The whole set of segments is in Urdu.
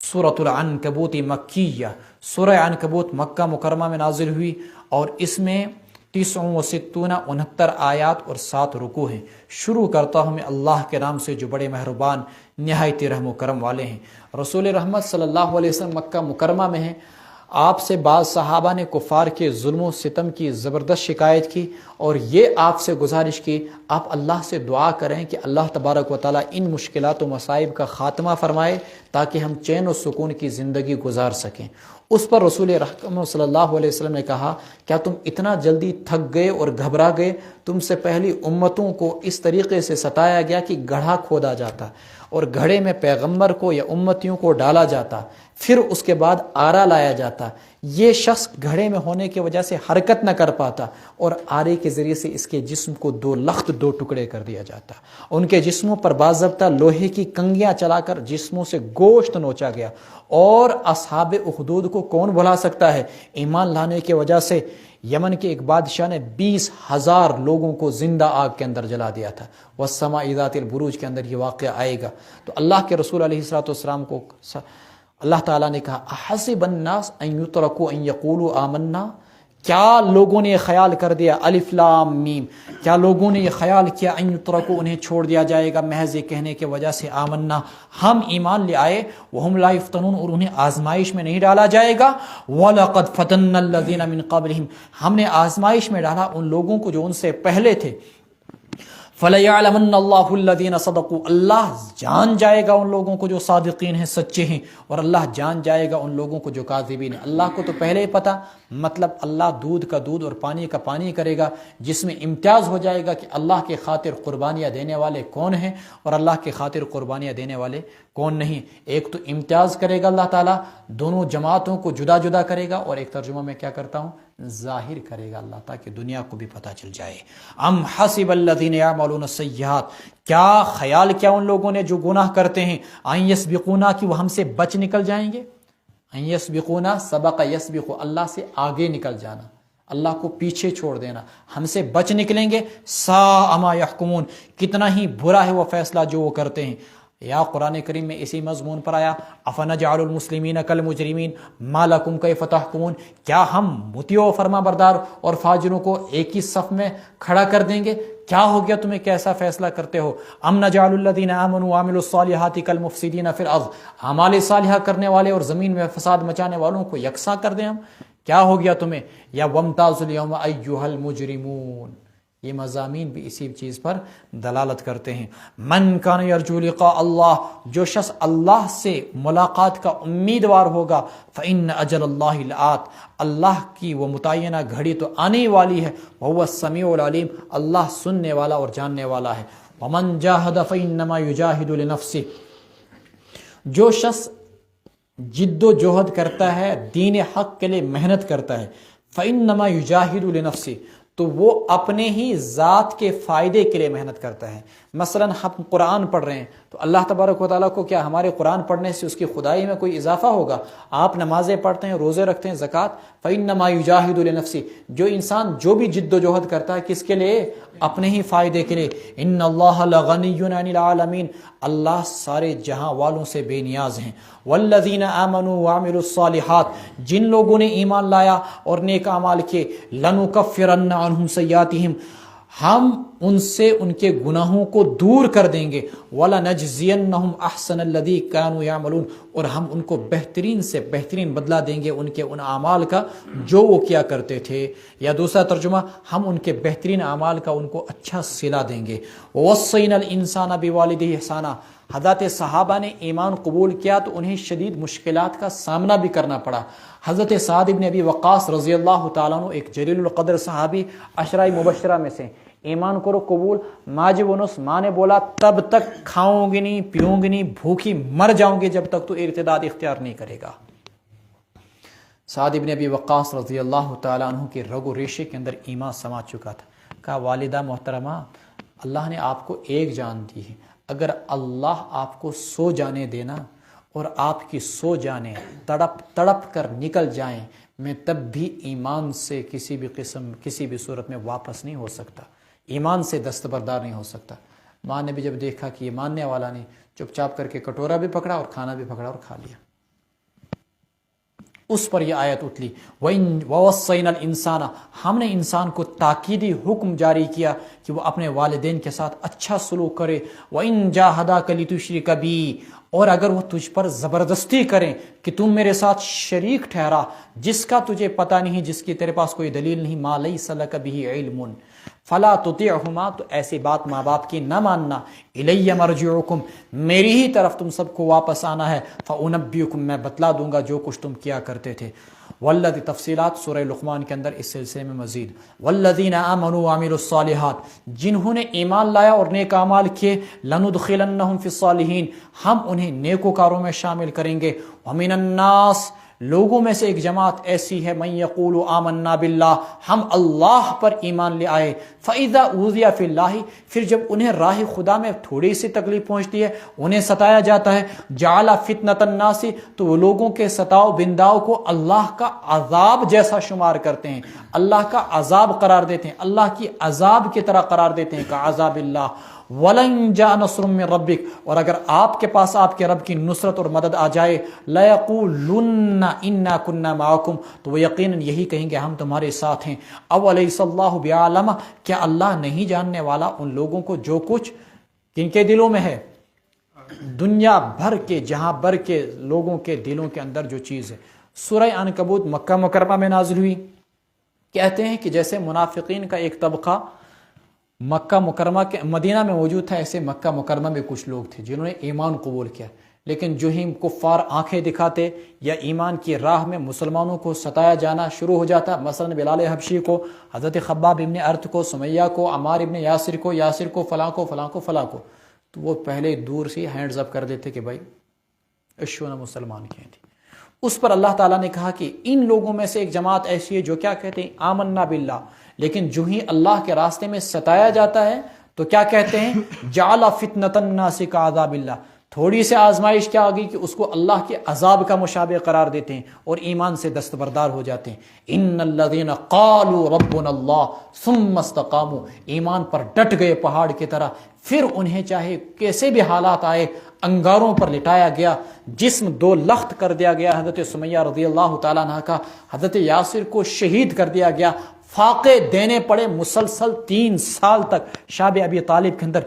سورۃ العنکبوت مکیہ، سورہ عنکبوت مکہ مکرمہ میں نازل ہوئی، اور اس میں 69 آیات اور 7 رکوع ہیں۔ شروع کرتا ہوں میں اللہ کے نام سے جو بڑے مہربان نہایت رحم و کرم والے ہیں۔ رسول رحمت صلی اللہ علیہ وسلم مکہ مکرمہ میں ہیں۔ آپ سے بعض صحابہ نے کفار کے ظلم و ستم کی زبردست شکایت کی، اور یہ آپ سے گزارش کی آپ اللہ سے دعا کریں کہ اللہ تبارک و تعالیٰ ان مشکلات و مصائب کا خاتمہ فرمائے تاکہ ہم چین و سکون کی زندگی گزار سکیں۔ اس پر رسول رحمت صلی اللہ علیہ وسلم نے کہا، کیا تم اتنا جلدی تھک گئے اور گھبرا گئے؟ تم سے پہلی امتوں کو اس طریقے سے ستایا گیا کہ گڑھا کھودا جاتا اور گھڑے میں پیغمبر کو یا امتیوں کو ڈالا جاتا، پھر اس کے بعد آرا لایا جاتا۔ یہ شخص گھڑے میں ہونے کی وجہ سے حرکت نہ کر پاتا، اور آرے کے ذریعے سے اس کے جسم کو 2 لخت 2 ٹکڑے کر دیا جاتا۔ ان کے جسموں پر باضابطہ لوہے کی کنگیاں چلا کر جسموں سے گوشت نوچا گیا۔ اور اصحاب اخدود کو کون بھلا سکتا ہے؟ ایمان لانے کی وجہ سے یمن کے ایک بادشاہ نے 20,000 لوگوں کو زندہ آگ کے اندر جلا دیا تھا۔ والسماء ذات البروج کے اندر یہ واقعہ آئے گا۔ تو اللہ کے رسول علیہ الصلوۃ والسلام کو اللہ تعالیٰ نے کہا، احسب الناس ان یترکوا ان یقولوا آمنا، کیا لوگوں نے یہ خیال کر دیا، الف لام میم، کیا لوگوں نے یہ خیال کیا ان یترکوا، انہیں چھوڑ دیا جائے گا محض یہ کہنے کی وجہ سے آمنا، ہم ایمان لے آئے، وہم لا یفتنون، اور انہیں آزمائش میں نہیں ڈالا جائے گا۔ وَلَقَدْ فَتَنَّا الَّذِينَ مِن قَبْلِهِمْ، ہم نے آزمائش میں ڈالا ان لوگوں کو جو ان سے پہلے تھے۔ فَلَيَعْلَمَنَّ اللَّهُ الَّذِينَ صَدَقُوا، اللہ جان جائے گا ان لوگوں کو جو صادقین ہیں، سچے ہیں، اور اللہ جان جائے گا ان لوگوں کو جو کاذبین ہیں۔ اللہ کو تو پہلے ہی پتہ، مطلب اللہ دودھ کا دودھ اور پانی کا پانی کرے گا، جس میں امتیاز ہو جائے گا کہ اللہ کے خاطر قربانیاں دینے والے کون ہیں اور اللہ کے خاطر قربانیاں دینے والے کون نہیں۔ ایک تو امتیاز کرے گا اللہ تعالیٰ، دونوں جماعتوں کو جدا جدا کرے گا، اور ایک ترجمہ میں کیا کرتا ہوں، ظاہر کرے گا اللہ، تاکہ دنیا کو بھی پتہ چل جائے۔ ام حسب الذین یعملون السیئات، کیا خیال کیا ان لوگوں نے جو گناہ کرتے ہیں، ان یسبقونا، کہ وہ ہم سے بچ نکل جائیں گے۔ ان یسبقونا، سبق یسبق، اللہ سے آگے نکل جانا، اللہ کو پیچھے چھوڑ دینا، ہم سے بچ نکلیں گے۔ ساء ما یحکمون، کتنا ہی برا ہے وہ فیصلہ جو وہ کرتے ہیں۔ یا قرآن کریم میں اسی مضمون پر آیا، افنجعل المسلمین کالمجرمین ما لکم کیف تحکمون، کیا ہم مطیع و فرما بردار اور فاجروں کو ایک ہی صف میں کھڑا کر دیں گے؟ کیا ہو گیا تمہیں، کیسا فیصلہ کرتے ہو؟ ام نجعل الذین آمنوا وعملوا الصالحات کالمفسدین فی الارض، اعمال صالحہ کرنے والے اور زمین میں فساد مچانے والوں کو یکساں کر دیں ہم؟ کیا ہو گیا تمہیں؟ یا وامتازوا اليوم ایھا المجرمون، یہ مضامین بھی اسی چیز پر دلالت کرتے ہیں۔ من کان یرجو لقاء اللہ، جو شخص اللہ سے ملاقات کا امیدوار ہوگا، فإن اجل اللہ لآت، اللہ کی وہ متعینہ گھڑی تو آنے والی ہے، وہو السمیع العلیم، اللہ سننے والا اور جاننے والا ہے۔ ومن جاہد فإنما یجاہد لنفسہ، جو شخص جد و جہد کرتا ہے، دین حق کے لیے محنت کرتا ہے، فإنما یجاہد لنفسہ، تو وہ اپنے ہی ذات کے فائدے کے لیے محنت کرتا ہے۔ مثلا ہم قرآن پڑھ رہے ہیں تو اللہ تبارک و تعالیٰ کو کیا ہمارے قرآن پڑھنے سے اس کی خدائی میں کوئی اضافہ ہوگا؟ آپ نمازیں پڑھتے ہیں، روزے رکھتے ہیں، زکوٰۃ، فإنما یجاہد لنفسہ، جو انسان جو بھی جد و جہد کرتا ہے کس کے لیے؟ اپنے ہی فائدے کے لیے۔ ان اللہ لغنی عن العالمین، اللہ سارے جہاں والوں سے بے نیاز ہیں۔ والذین آمنوا وعملوا الصالحات، جن لوگوں نے ایمان لایا اور نیک اعمال کیے، لنکفرن عنہم سیئاتہم، ہم ان سے ان کے گناہوں کو دور کر دیں گے، وَلَنَجْزِيَنَّهُمْ أَحْسَنَ الَّذِي كَانُوا يَعْمَلُونَ، اور ہم ان کو بہترین سے بہترین بدلہ دیں گے ان کے ان اعمال کا جو وہ کیا کرتے تھے۔ یا دوسرا ترجمہ، ہم ان کے بہترین اعمال کا ان کو اچھا صلہ دیں گے۔ وَوَصَّيْنَا الْإِنسَانَ بِوَالِدَيْهِ إِحْسَانًا، حضرت صحابہ نے ایمان قبول کیا تو انہیں شدید مشکلات کا سامنا بھی کرنا پڑا۔ حضرت سعد بن ابی وقاص رضی اللہ تعالیٰ عنہ ایک جلیل القدر صحابی، عشرہ مبشرہ میں سے، ایمان کرو قبول، ماجب ونس، ماں نے بولا تب تک کھاؤں گی نہیں، پیوں گی نہیں، بھوکی مر جاؤں گی جب تک تو ارتداد اختیار نہیں کرے گا۔ سعد بن ابی وقاص رضی اللہ تعالیٰ عنہ کے رگ و ریشے کے اندر ایمان سما چکا تھا۔ کہا والدہ محترمہ، اللہ نے آپ کو ایک جان دی ہے، اگر اللہ آپ کو 100 جانیں دینا اور آپ کی 100 جانیں تڑپ تڑپ کر نکل جائیں، میں تب بھی ایمان سے کسی بھی قسم کسی بھی صورت میں واپس نہیں ہو سکتا، ایمان سے دستبردار نہیں ہو سکتا۔ ماں نے بھی جب دیکھا کہ یہ ماننے والا نہیں، چپ چاپ کر کے کٹورا بھی پکڑا اور کھانا بھی پکڑا اور کھا لیا۔ اس پر یہ آیت اتلی وَوَصَّيْنَا الْإِنسَانَ، ہم نے انسان کو تاکیدی حکم جاری کیا کہ وہ اپنے والدین کے ساتھ اچھا سلوک کرے، وَإِن جَاهَدَاكَ لِتُشْرِكَ بِي، اور اگر وہ تجھ پر زبردستی کریں کہ تم میرے ساتھ شریک ٹھہرا جس کا تجھے پتہ نہیں، جس کی تیرے پاس کوئی دلیل نہیں، مَا لَيْسَ لَكَ بِهِ عِلْمٌ فَلَا تُطِعْهُمَا، تو ایسی بات ماں باپ کی نہ ماننا، اِلَيَّ مَرْجِعُكُمْ، میری ہی طرف تم سب کو واپس آنا ہے، فَأُنَبِّئُكُم، میں بتلا دوں گا جو کچھ تم کیا کرتے تھے۔ والذی، تفصیلات سورہ لقمان کے اندر اس سلسلے میں مزید، والذین آمنوا وعملوا الصالحات، جنہوں نے ایمان لایا اور نیک اعمال کیے، لندخلنہم فی الصالحین، ہم انہیں نیکوکاروں میں شامل کریں گے، ومن الناس، لوگوں میں سے ایک جماعت ایسی ہے، من یقول آمنا باللہ، ہم اللہ پر ایمان لے آئے، فاذا اوذی فی اللہ، پھر جب انہیں راہ خدا میں تھوڑی سی تکلیف پہنچتی ہے، انہیں ستایا جاتا ہے، جعل فتنۃ الناس، تو وہ لوگوں کے ستاؤ بنداؤ کو اللہ کا عذاب جیسا شمار کرتے ہیں، اللہ کا عذاب قرار دیتے ہیں، اللہ کی عذاب کی طرح قرار دیتے ہیں، کعذاب اللہ۔ وَلَن جَاءَ نَصْرٌ مِّن رَبِّكَ، اور اگر آپ کے پاس آپ کے رب کی نصرت اور مدد آ جائے، لَيَقُولُنَّ إِنَّا كُنَّا مَعَكُمْ، تو وہ یقیناً یہی کہیں گے ہم تمہارے ساتھ ہیں۔ أَوَلَيْسَ اللَّهُ بِأَعْلَمَ، کیا اللہ نہیں جاننے والا ان لوگوں کو جو کچھ کن کے دلوں میں ہے، دنیا بھر کے جہاں بھر کے لوگوں کے دلوں کے اندر جو چیز ہے۔ سورہ عنکبوت مکہ مکرمہ میں نازل ہوئی۔ کہتے ہیں کہ جیسے منافقین کا ایک طبقہ مکہ مکرمہ کے مدینہ میں موجود تھا، ایسے مکہ مکرمہ میں کچھ لوگ تھے جنہوں نے ایمان قبول کیا، لیکن جو ہی کفار آنکھیں دکھاتے یا ایمان کی راہ میں مسلمانوں کو ستایا جانا شروع ہو جاتا، مثلا بلال حبشی کو، حضرت خباب ابن ارت کو، سمیہ کو، عمار ابن یاسر کو، فلاں کو فلاں کو فلاں کو، تو وہ پہلے دور سے ہینڈز اپ کر دیتے کہ بھائی اشو نہ مسلمان کہیں تھی۔ اس پر اللہ تعالیٰ نے کہا کہ ان لوگوں میں سے ایک جماعت ایسی ہے جو کیا کہتے ہیں، آمنا باللہ، لیکن جو ہی اللہ کے راستے میں ستایا جاتا ہے تو کیا کہتے ہیں، جعل فتنۃ الناس کعذاب اللہ، تھوڑی سی آزمائش کیا ہوگی کہ اس کو اللہ کے عذاب کا مشابہ قرار دیتے ہیں اور ایمان سے دستبردار ہو جاتے ہیں۔ ان الذین قالوا ربنا اللہ ثم استقاموا، ایمان پر ڈٹ گئے پہاڑ کی طرح، پھر انہیں چاہے کیسے بھی حالات آئے، انگاروں پر لٹایا گیا، جسم دو لخت کر دیا گیا حضرت سمیہ رضی اللہ تعالیٰ عنہ کا، حضرت یاسر کو شہید کر دیا گیا، فاقے دینے پڑے مسلسل 3 سال تک شاب ابی طالب کے اندر،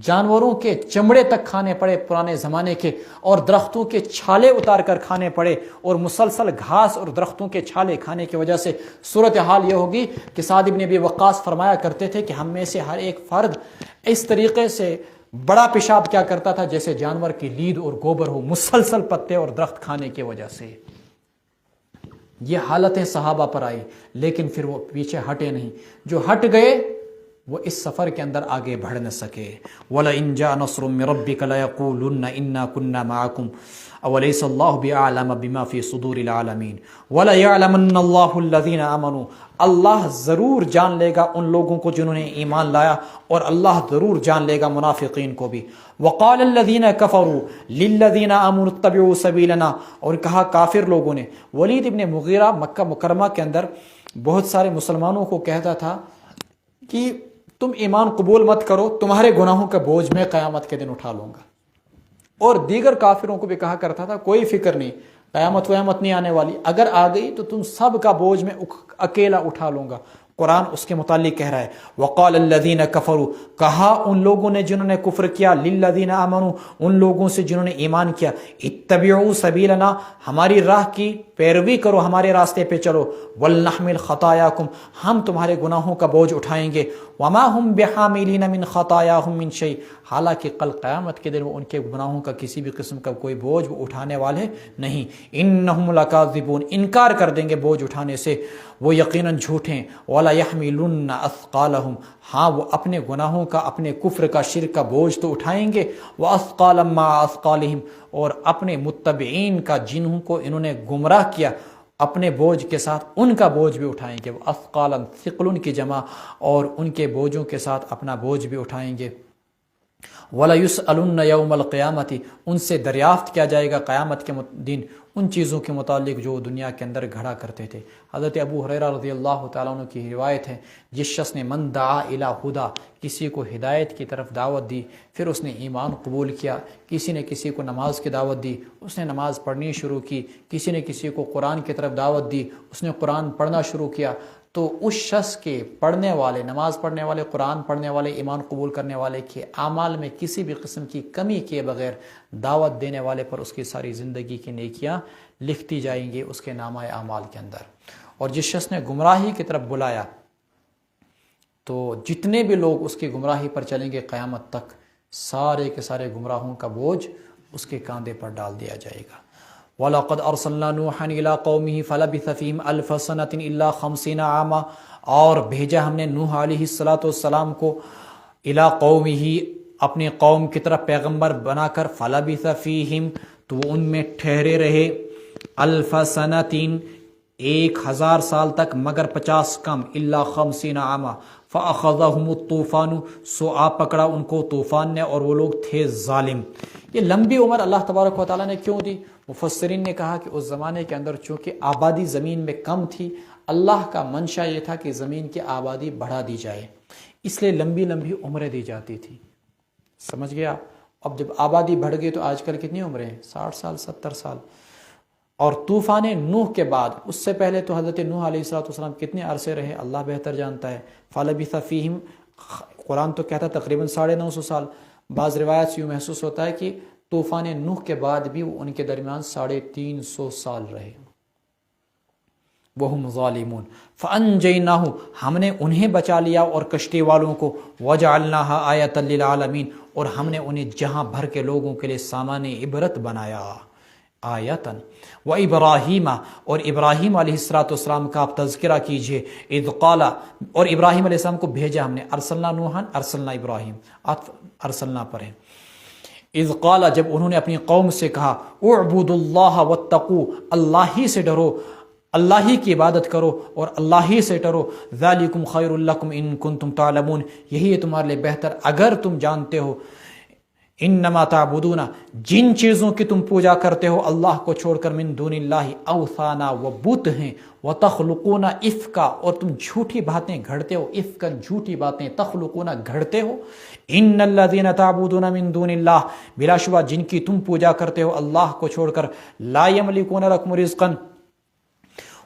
جانوروں کے چمڑے تک کھانے پڑے پرانے زمانے کے، اور درختوں کے چھالے اتار کر کھانے پڑے، اور مسلسل گھاس اور درختوں کے چھالے کھانے کی وجہ سے صورتحال یہ ہوگی کہ سعد بن ابی وقاص فرمایا کرتے تھے کہ ہم میں سے ہر ایک فرد اس طریقے سے بڑا پیشاب کیا کرتا تھا جیسے جانور کی لید اور گوبر ہو، مسلسل پتے اور درخت کھانے کی وجہ سے۔ یہ حالتیں صحابہ پر آئی، لیکن پھر وہ پیچھے ہٹے نہیں، جو ہٹ گئے وہ اس سفر کے اندر آگے بڑھ نہ سکے۔ وَلَئِن جَاءَ نَصْرٌ مِّن رَبِّكَ لَيَقُولُنَّ إِنَّا كُنَّا مَعَكُمْ أَوَلَيْسَ اللَّهُ بِأَعْلَمَ بِمَا فِي صُدُورِ الْعَالَمِينَ وَلَيَعْلَمَنَّ اللَّهُ الَّذِينَ آمَنُوا، اللہ ضرور جان لے گا ان لوگوں کو جنہوں نے ایمان لایا، اور اللہ ضرور جان لے گا منافقین کو بھی۔ وقال الذين كفروا للذين آمنوا اتبعوا سبيلنا، اور کہا کافر لوگوں نے، ولید ابن مغیرہ مکہ مکرمہ کے اندر بہت سارے مسلمانوں کو کہتا تھا کہ تم ایمان قبول مت کرو، تمہارے گناہوں کا بوجھ میں قیامت کے دن اٹھا لوں گا، اور دیگر کافروں کو بھی کہا کرتا تھا کوئی فکر نہیں، قیامت نہیں آنے والی، اگر آ گئی تو تم سب کا بوجھ میں اکیلا اٹھا لوں گا۔ قرآن اس کے متعلق کہہ رہا ہے، وقال الذین کفروا، کہا ان لوگوں نے جنہوں نے کفر کیا، للذین آمنوا، ان لوگوں سے جنہوں نے ایمان کیا، اتبعوا سبیلنا، ہماری راہ کی پیروی کرو، ہمارے راستے پہ چلو، ولنحمل خطایاکم، ہم تمہارے گناہوں کا بوجھ اٹھائیں گے، وما ہم بحاملین من خطایاہم من شیء، حالانکہ کل قیامت کے دن وہ ان کے گناہوں کا کسی بھی قسم کا کوئی بوجھ وہ اٹھانے والے نہیں، انہم لکاذبون، انکار کر دیں گے بوجھ اٹھانے سے، وہ یقیناً جھوٹیں، ولا یحملن اثقالہم، ہاں وہ اپنے گناہوں کا، اپنے کفر کا، شرک کا بوجھ تو اٹھائیں گے، واثقالا مع اثقالہم، اور اپنے متبعین کا جنہوں کو انہوں نے گمراہ کیا اپنے بوجھ کے ساتھ ان کا بوجھ بھی اٹھائیں گے، اثقالا ثقل کی جمع، اور ان کے بوجھوں کے ساتھ اپنا بوجھ بھی اٹھائیں گے۔ وَلَا يُسْأَلُنَّ يَوْمَ الْقِيَامَةِ، ان سے دریافت کیا جائے گا قیامت کے دن ان چیزوں کے متعلق جو دنیا کے اندر گھڑا کرتے تھے۔ حضرت ابو ہریرہ رضی اللہ تعالیٰ عنہ کی روایت ہے، جس شخص نے من دعا الی ہدیٰ، کسی کو ہدایت کی طرف دعوت دی، پھر اس نے ایمان قبول کیا، کسی نے کسی کو نماز کی دعوت دی، اس نے نماز پڑھنی شروع کی، کسی نے کسی کو قرآن کی طرف دعوت دی، اس نے قرآن پڑھنا شروع کیا، تو اس شخص کے پڑھنے والے، نماز پڑھنے والے، قرآن پڑھنے والے، ایمان قبول کرنے والے کے اعمال میں کسی بھی قسم کی کمی کیے بغیر دعوت دینے والے پر اس کی ساری زندگی کی نیکیاں لکھتی جائیں گی اس کے نامہ اعمال کے اندر۔ اور جس شخص نے گمراہی کی طرف بلایا تو جتنے بھی لوگ اس کی گمراہی پر چلیں گے قیامت تک، سارے کے سارے گمراہوں کا بوجھ اس کے کاندھے پر ڈال دیا جائے گا۔ وَلَقَدْ أَرْسَلْنَا نُوحًا إِلَىٰ قَوْمِهِ فَلَبِثَ فِيهِمْ أَلْفَ سَنَةٍ إِلَّا 50 عَامًا، اور بھیجا ہم نے نوح علیہ السلام کو اِلیٰ قَوْمِهِ اپنے قوم کی طرف پیغمبر بنا کر، فَلَبِثَ فِيهِمْ تو وہ ان میں ٹھہرے رہے، أَلْفَ سَنَةٍ 1000 سال تک، مگر 50 کم، إِلَّا 50 عَامًا فَأَخَذَهُمُ الطُّوفَانُ سو آ پکڑا ان کو طوفان نے، اور وہ لوگ تھے ظالم۔ یہ لمبی عمر اللہ تبارک و تعالیٰ نے کیوں دی؟ مفسرین نے کہا کہ اس زمانے کے اندر چونکہ آبادی زمین میں کم تھی، اللہ کا منشا یہ تھا کہ زمین کی آبادی بڑھا دی جائے، اس لیے لمبی لمبی عمریں دی جاتی تھی۔ سمجھ گیا؟ اب جب آبادی بڑھ گئی تو آج کل کتنی عمریں ہیں؟ 60 سال 70 سال۔ اور طوفان نوح کے بعد، اس سے پہلے تو حضرت نوح علیہ السلام کتنے عرصے رہے اللہ بہتر جانتا ہے۔ فَلَبِثَ فِيهِمْ، قرآن تو کہتا ہے تقریباً 950 سال، بعض روایت سے یوں محسوس ہوتا ہے کہ طوفان نوح کے بعد بھی وہ ان کے درمیان 350 سال رہے۔ وَهُمْ ظَالِمُونَ فَأَنْجَيْنَاهُ، ہم نے انہیں بچا لیا اور کشتی والوں کو، وَجَعَلْنَاهَا آیَةً لِلْعَالَمِينَ، اور ہم نے انہیں جہاں بھر کے لوگوں کے لیے سامان عبرت بنایا۔ آیتاً وَإِبْرَاهِيمَ، اور ابراہیم علیہ السلام کا آپ تذکرہ کیجئے، اذ قال، اور ابراہیم علیہ السلام کو بھیجا ہم نے، ارسلنا نوحا ارسلنا ابراہیم، ارسلنا پر ہے۔ اذ قال، جب انہوں نے اپنی قوم سے کہا، اعبدوا اللہ واتقوا، اللہ ہی سے ڈرو، اللہ ہی کی عبادت کرو اور اللہ ہی سے ڈرو، ذالکم خیر لکم ان کنتم تعلمون، یہی ہے تمہارے لیے بہتر اگر تم جانتے ہو۔ انما تعبدون، جن چیزوں کی تم پوجا کرتے ہو اللہ کو چھوڑ کر، من دون اللہ اوثانا، وہ بت ہیں، وتخلقون افکا، اور تم جھوٹی باتیں گھڑتے ہو، افکا جھوٹی باتیں، تخلقون گھڑتے ہو۔ ان الذین تعبدون من دون اللہ، بلا شبہ جن کی تم پوجا کرتے ہو اللہ کو چھوڑ کر، لا یملکون لکم رزقا،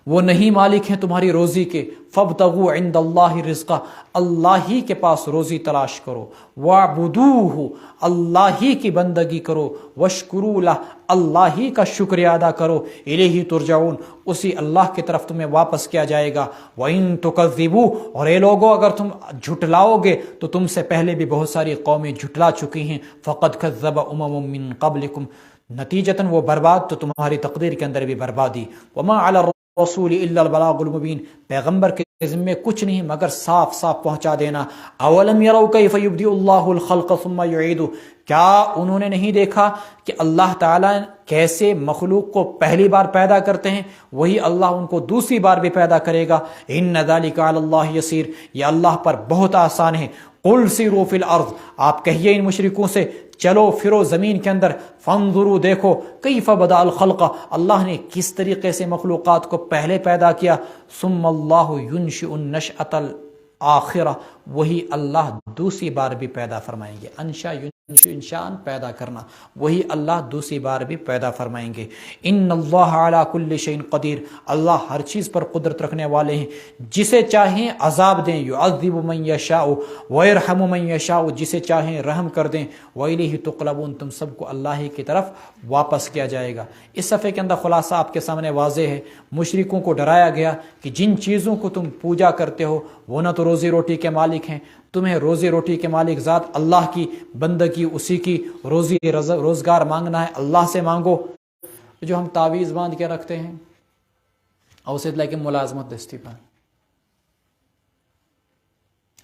وہ نہیں مالک ہیں تمہاری روزی کے، فابتغوا عند اللہ رزقا، اللہ ہی کے پاس روزی تلاش کرو، واعبدوہ، اللہ ہی کی بندگی کرو، واشکروا لہ، اللہ ہی کا شکریہ ادا کرو، الیہ ترجعون، اسی اللہ کی طرف تمہیں واپس کیا جائے گا۔ وَإِن تُكَذِّبُوا، اور اے لوگو اگر تم جھٹلاؤ گے تو تم سے پہلے بھی بہت ساری قومیں جھٹلا چکی ہیں، فَقَدْ كَذَّبَ أُمَمٌ مِّن قَبْلِكُمْ، نتیجتاً وہ برباد تو تمہاری تقدیر کے اندر بھی بربادی۔ وَمَا عَلَى الرَّسُولِ إِلَّا الْبَلَاغُ الْمُبِينُ، پیغمبر کے ذمے کچھ نہیں مگر صاف صاف پہنچا دینا۔ اولم یروا کیف یبدئ اللہ الخلق ثم یعیدہ، کیا انہوں نے نہیں دیکھا کہ اللہ تعالیٰ کیسے مخلوق کو پہلی بار پیدا کرتے ہیں، وہی اللہ ان کو دوسری بار بھی پیدا کرے گا۔ ان ذلک علی اللہ یسیر، یہ اللہ پر بہت آسان ہے۔ قل سیروا فی الارض، آپ کہیے ان مشرکوں سے چلو پھرو زمین کے اندر، فانظروا دیکھو، کیف بدأ الخلق، اللہ نے کس طریقے سے مخلوقات کو پہلے پیدا کیا، ثم اللہ ینشئ النشأۃ الآخرہ، وہی اللہ دوسری بار بھی پیدا فرمائیں گے۔ انشاء انشان پیدا کرنا، وہی اللہ دوسری بار بھی پیدا فرمائیں گے۔ ان اللہ علی کل شیء قدیر، اللہ ہر چیز پر قدرت رکھنے والے ہیں، جسے چاہیں عذاب دیں، یعذب من یشاء ویرحم من یشاء، جسے چاہیں رحم کر دیں، والیہ تقلبون، تم سب کو اللہ ہی کی طرف واپس کیا جائے گا۔ اس صفحے کے اندر خلاصہ آپ کے سامنے واضح ہے، مشرکوں کو ڈرایا گیا کہ جن چیزوں کو تم پوجا کرتے ہو وہ نہ تو روزی روٹی کے مالک ہیں، تمہیں روزی روٹی کے مالک ذات اللہ کی بندگی، اسی کی روزی روزگار مانگنا ہے، اللہ سے مانگو۔ جو ہم تعویذ باندھ کے رکھتے ہیں، اوسط لائک ملازمت دستی پر،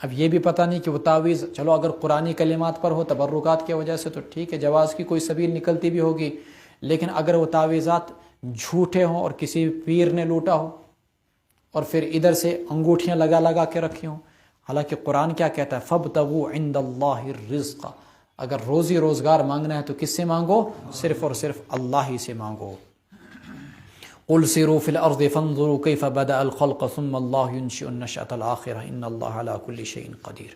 اب یہ بھی پتہ نہیں کہ وہ تعویذ، چلو اگر قرآنی کلمات پر ہو تبرکات کی وجہ سے تو ٹھیک ہے، جواز کی کوئی سبیل نکلتی بھی ہوگی، لیکن اگر وہ تعویذات جھوٹے ہوں اور کسی پیر نے لوٹا ہو اور پھر ادھر سے انگوٹھیاں لگا لگا کے رکھی ہوں، حالانکہ قرآن کیا کہتا ہے، فَابْتَغُوا عِندَ اللَّهِ الرِّزْقَ، اگر روزی روزگار مانگنا ہے تو کس سے مانگو؟ صرف اور صرف اللہ ہی سے مانگو۔ قل سیروا فی الارض فانظروا کیف بدأ الخلق ثم اللہ ینشئ النشأة الآخرہ ان اللہ علی کل شیء قدیر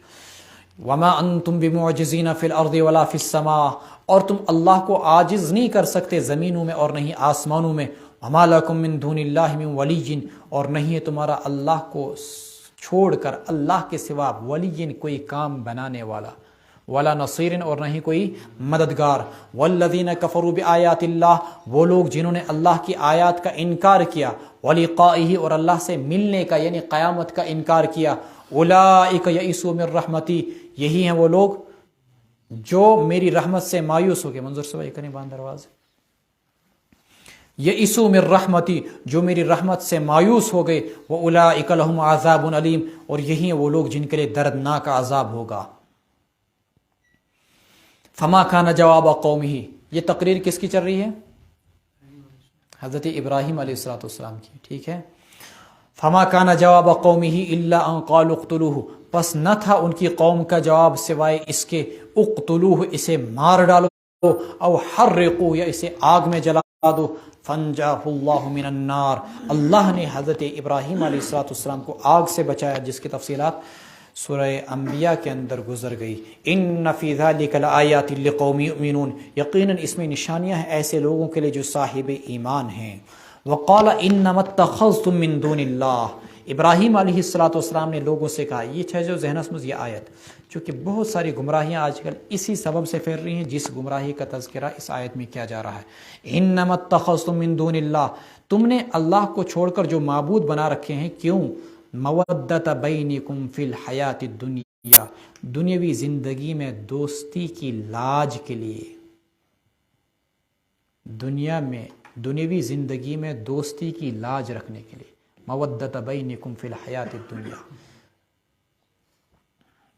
وما انتم بمعجزین فی الارض ولا فی السماء، اور تم اللہ کو عاجز نہیں کر سکتے زمینوں میں اور نہیں آسمانوں میں۔ وما لکم من دون اللہ من ولی، اور نہیں ہے تمہارا اللہ کو چھوڑ کر اللہ کے سوا ولی کوئی کام بنانے والا، ولا نصیر، اور نہیں کوئی مددگار۔ والذین کفروا بآیات اللہ، وہ لوگ جنہوں نے اللہ کی آیات کا انکار کیا، ولقائہ، اور اللہ سے ملنے کا یعنی قیامت کا انکار کیا، اولئک یئسوا من رحمتی، یہی ہیں وہ لوگ جو میری رحمت سے مایوس ہو گئے۔ منظور سے بھائی کریں باندھ دروازے۔ یئسوا من رحمتی، جو میری رحمت سے مایوس ہو گئے، واولئک لہم عذاب علیم، اور یہی ہیں وہ لوگ جن کے لیے دردناک عذاب ہوگا۔ فما کان جواب قومہ، یہ تقریر کس کی چل رہی ہے؟ حضرت ابراہیم علیہ السلام کی، ٹھیک ہے۔ فما کان جواب قومہ الا ان قالوا اقتلوہ، پس نہ تھا ان کی قوم کا جواب سوائے اس کے اقتلوہ، اسے مار ڈالو، او حرقوہ، یا اسے آگ میں جلا دو۔ فانجاہ اللہ من النار، اللہ نے حضرت ابراہیم علیہ السلام کو آگ سے بچایا، جس کی تفصیلات سورہ انبیاء کے اندر گزر گئی۔ ان فی ذلک لآیات لقوم یؤمنون، یقیناً اس میں نشانیاں ہیں ایسے لوگوں کے لیے جو صاحب ایمان ہیں۔ وقال انما اتخذتم من دون اللہ، ابراہیم علیہ السلام نے لوگوں سے کہا، یہ ہے جو ذہنس میں یہ آیت، چونکہ بہت ساری گمراہیاں آج کل اسی سبب سے پھیل رہی ہیں جس گمراہی کا تذکرہ اس آیت میں کیا جا رہا ہے۔ انما اتخذتم من دون اللہ، تم نے اللہ کو چھوڑ کر جو معبود بنا رکھے ہیں، کیوں؟ مودت بینکم فی الحیات الدنیا، دنیاوی زندگی میں دوستی کی لاج کے لیے، دنیاوی زندگی میں دوستی کی لاج رکھنے کے لیے، مودت بینکم فی الحیات الدنیا۔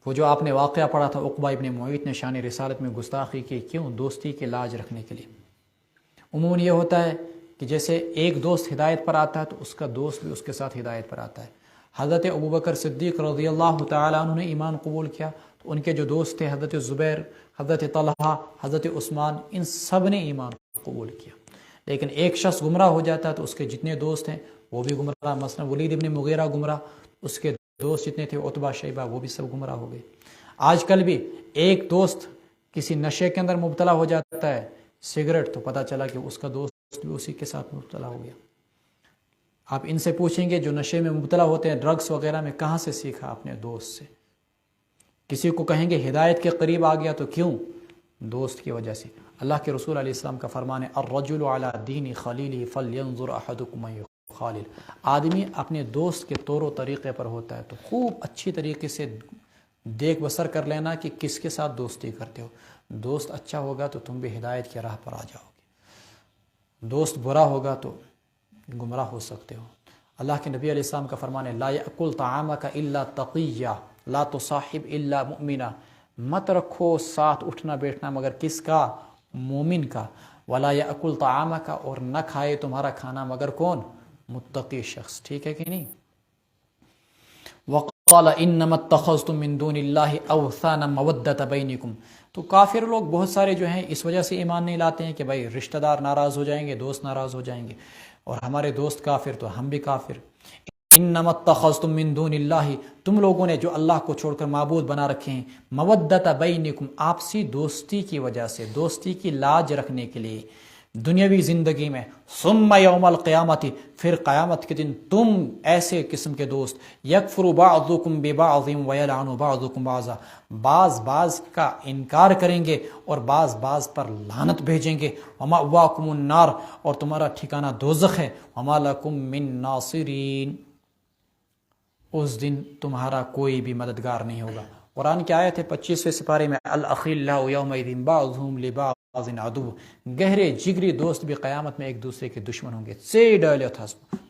وہ جو آپ نے واقعہ پڑھا تھا، عقبہ ابن معیط نے شان رسالت میں گستاخی کی، کیوں؟ دوستی کی لاج رکھنے کے لیے۔ عموماً یہ ہوتا ہے کہ جیسے ایک دوست ہدایت پر آتا ہے تو اس کا دوست بھی اس کے ساتھ ہدایت پر آتا ہے۔ حضرت ابوبکر صدیق رضی اللہ تعالیٰ عنہ نے ایمان قبول کیا تو ان کے جو دوست تھے، حضرت زبیر، حضرت طلحہ، حضرت عثمان، ان سب نے ایمان قبول کیا۔ لیکن ایک شخص گمراہ ہو جاتا ہے تو اس کے جتنے دوست ہیں وہ بھی گمراہ، مثلا ولید ابن مغیرہ گمراہ، اس کے دوست جتنے تھے عتبہ، شیبہ، وہ بھی سب گمراہ ہو گئے۔ آج کل بھی ایک دوست کسی نشے کے اندر مبتلا ہو جاتا ہے، سگریٹ، تو پتہ چلا کہ اس کا دوست بھی اسی کے ساتھ مبتلا ہو گیا۔ آپ ان سے پوچھیں گے جو نشے میں مبتلا ہوتے ہیں، ڈرگس وغیرہ میں، کہاں سے سیکھا؟ اپنے دوست سے۔ کسی کو کہیں گے ہدایت کے قریب آ گیا تو کیوں؟ دوست کی وجہ سے۔ اللہ کے رسول علیہ السلام کا فرمان ہے، الرجل علی دین خلیلہ فلینظر احدکم من یخالل، آدمی اپنے دوست کے طور و طریقے پر ہوتا ہے تو خوب اچھی طریقے سے دیکھ بسر کر لینا کہ کس کے ساتھ دوستی کرتے ہو۔ دوست اچھا ہوگا تو تم بھی ہدایت کی راہ پر آ جاؤ گے، دوست برا ہوگا تو گمراہ ہو سکتے ہو۔ اللہ کے نبی علیہ السلام کا فرمان ہے، لا یأکل طعامک الا تقی لا تصاحب الا مؤمنا، مت رکھو ساتھ اٹھنا بیٹھنا مگر کس کا؟ مومن کا۔ ولا یأکل طعامک، اور نہ کھائے تمہارا کھانا مگر کون؟ متقی شخص، ٹھیک ہے کہ نہیں؟ وقال انما اتخذتم من دون اللہ اوثانا مودۃ بینکم، تو کافر لوگ بہت سارے جو ہیں اس وجہ سے ایمان نہیں لاتے ہیں کہ بھائی رشتہ دار ناراض ہو جائیں گے، دوست ناراض ہو جائیں گے، اور ہمارے دوست کافر تو ہم بھی کافر۔ انما اتخذتم من دون اللہ، تم لوگوں نے جو اللہ کو چھوڑ کر معبود بنا رکھے ہیں، مودۃ بینکم، آپسی دوستی کی وجہ سے، دوستی کی لاج رکھنے کے لیے دنیاوی زندگی میں، ثم یوم القیامت، پھر قیامت کے دن تم ایسے قسم کے دوست، یکفر بعضکم ببعض ویلعن بعضکم بعضا، بعض کا انکار کریں گے اور بعض پر لعنت بھیجیں گے، ومأواکم النار، اور تمہارا ٹھکانہ دوزخ ہے، وما لکم من ناصرین، اس دن تمہارا کوئی بھی مددگار نہیں ہوگا۔ قرآن کی آیت ہے 25ویں سپارے میں، الاخلاء یومئذ بعضهم لبعض عدو، گہرے جگری دوست بھی قیامت میں ایک دوسرے کے دشمن ہوں گے۔ سے ڈالے تھا،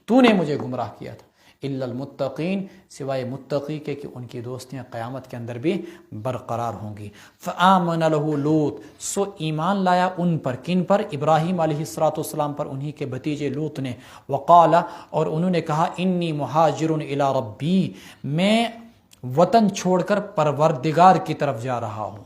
تو نے مجھے گمراہ کیا تھا، الا المتقین، سوائے متقی کے کہ ان کی دوستیاں قیامت کے اندر بھی برقرار ہوں گی۔ فآمن له لوط، سو ایمان لایا ان پر، کن پر؟ ابراہیم علیہ السلام پر، انہی کے بھتیجے لوط نے۔ وقال، اور انہوں نے کہا، انی مہاجر الی ربی، میں وطن چھوڑ کر پروردگار کی طرف جا رہا ہوں۔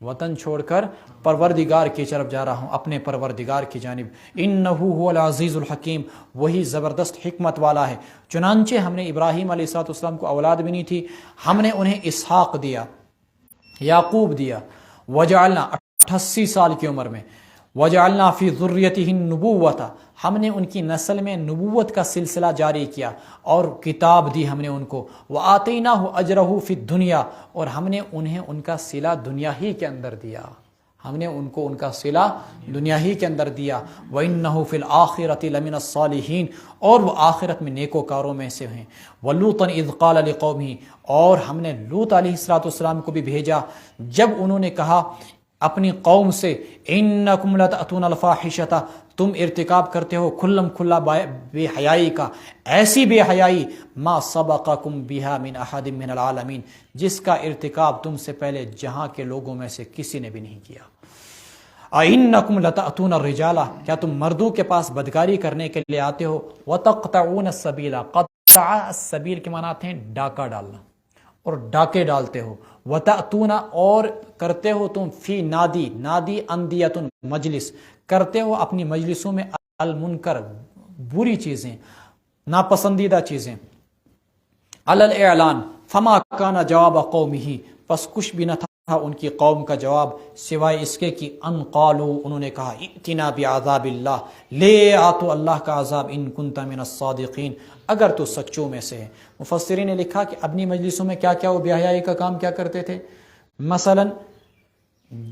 وطن چھوڑ کر پروردگار کی طرف جا رہا ہوں، اپنے پروردگار کی جانب۔ انہ هو العزیز الحکیم، وہی زبردست حکمت والا ہے۔ چنانچہ ہم نے ابراہیم علیہ السلام کو اولاد بھی نہیں تھی، ہم نے انہیں اسحاق دیا، یعقوب دیا، وجعلنا 88 سال کی عمر میں، وجعلنا فی ذریتہ النبوۃ، ہم نے ان کی نسل میں نبوت کا سلسلہ جاری کیا اور کتاب دی ہم نے ان کو، وآتیناہ اجرہ فی الدنیا، اور ہم نے انہیں ان کا صلہ دنیا ہی کے اندر دیا، ہم نے ان کو ان کا صلہ دنیا ہی کے اندر دیا۔ وَإِنَّهُ فِي الْآخِرَةِ لَمِنَ الصَّالِحِينَ، اور وہ آخرت میں نیکوکاروں میں سے ہیں۔ وَلُوطًا إِذْ قَالَ لِقَوْمِهِ، اور ہم نے لوط علیہ السلام کو بھی بھیجا جب انہوں نے کہا اپنی قوم سے، انکم لتأتون الفاحشۃ، تم ارتکاب کرتے ہو کھلم کھلا بے حیائی کا، ایسی بے حیائی ما سبقکم بها من احد من العالمین، جس کا ارتکاب تم سے پہلے جہاں کے لوگوں میں سے کسی نے بھی نہیں کیا۔ اِنَّكُمْ لَتَأْتُونَ الرِّجَالَ، کیا تم مردوں کے پاس بدکاری کرنے کے لیے آتے ہو، وَتَقْطَعُونَ السَّبِيلَ، قطع السبیل کے معنی آتے ہیں ڈاکہ ڈالنا، اور ڈاکے ڈالتے ہو، وَتَأْتُونَ، اور کرتے ہو تم، فی نادی، نادی اندیت مجلس، کرتے ہو اپنی مجلسوں میں، المنکر، بری چیزیں، ناپسندیدہ چیزیں، علی الاعلان، فما کان جواب قومہ، پس کچھ بھی نہ تھا ان کی قوم کا جواب سوائے اس کے کہ ان قالو، انہوں نے کہا، ائتنا بعذاب اللہ، لے آ تو اللہ کا عذاب، ان کنت من الصادقین، اگر تو سچوں میں سے ہے۔ مفسرین نے لکھا کہ اپنی مجلسوں میں کیا کیا وہ بے حیائی کا کام کیا کرتے تھے، مثلا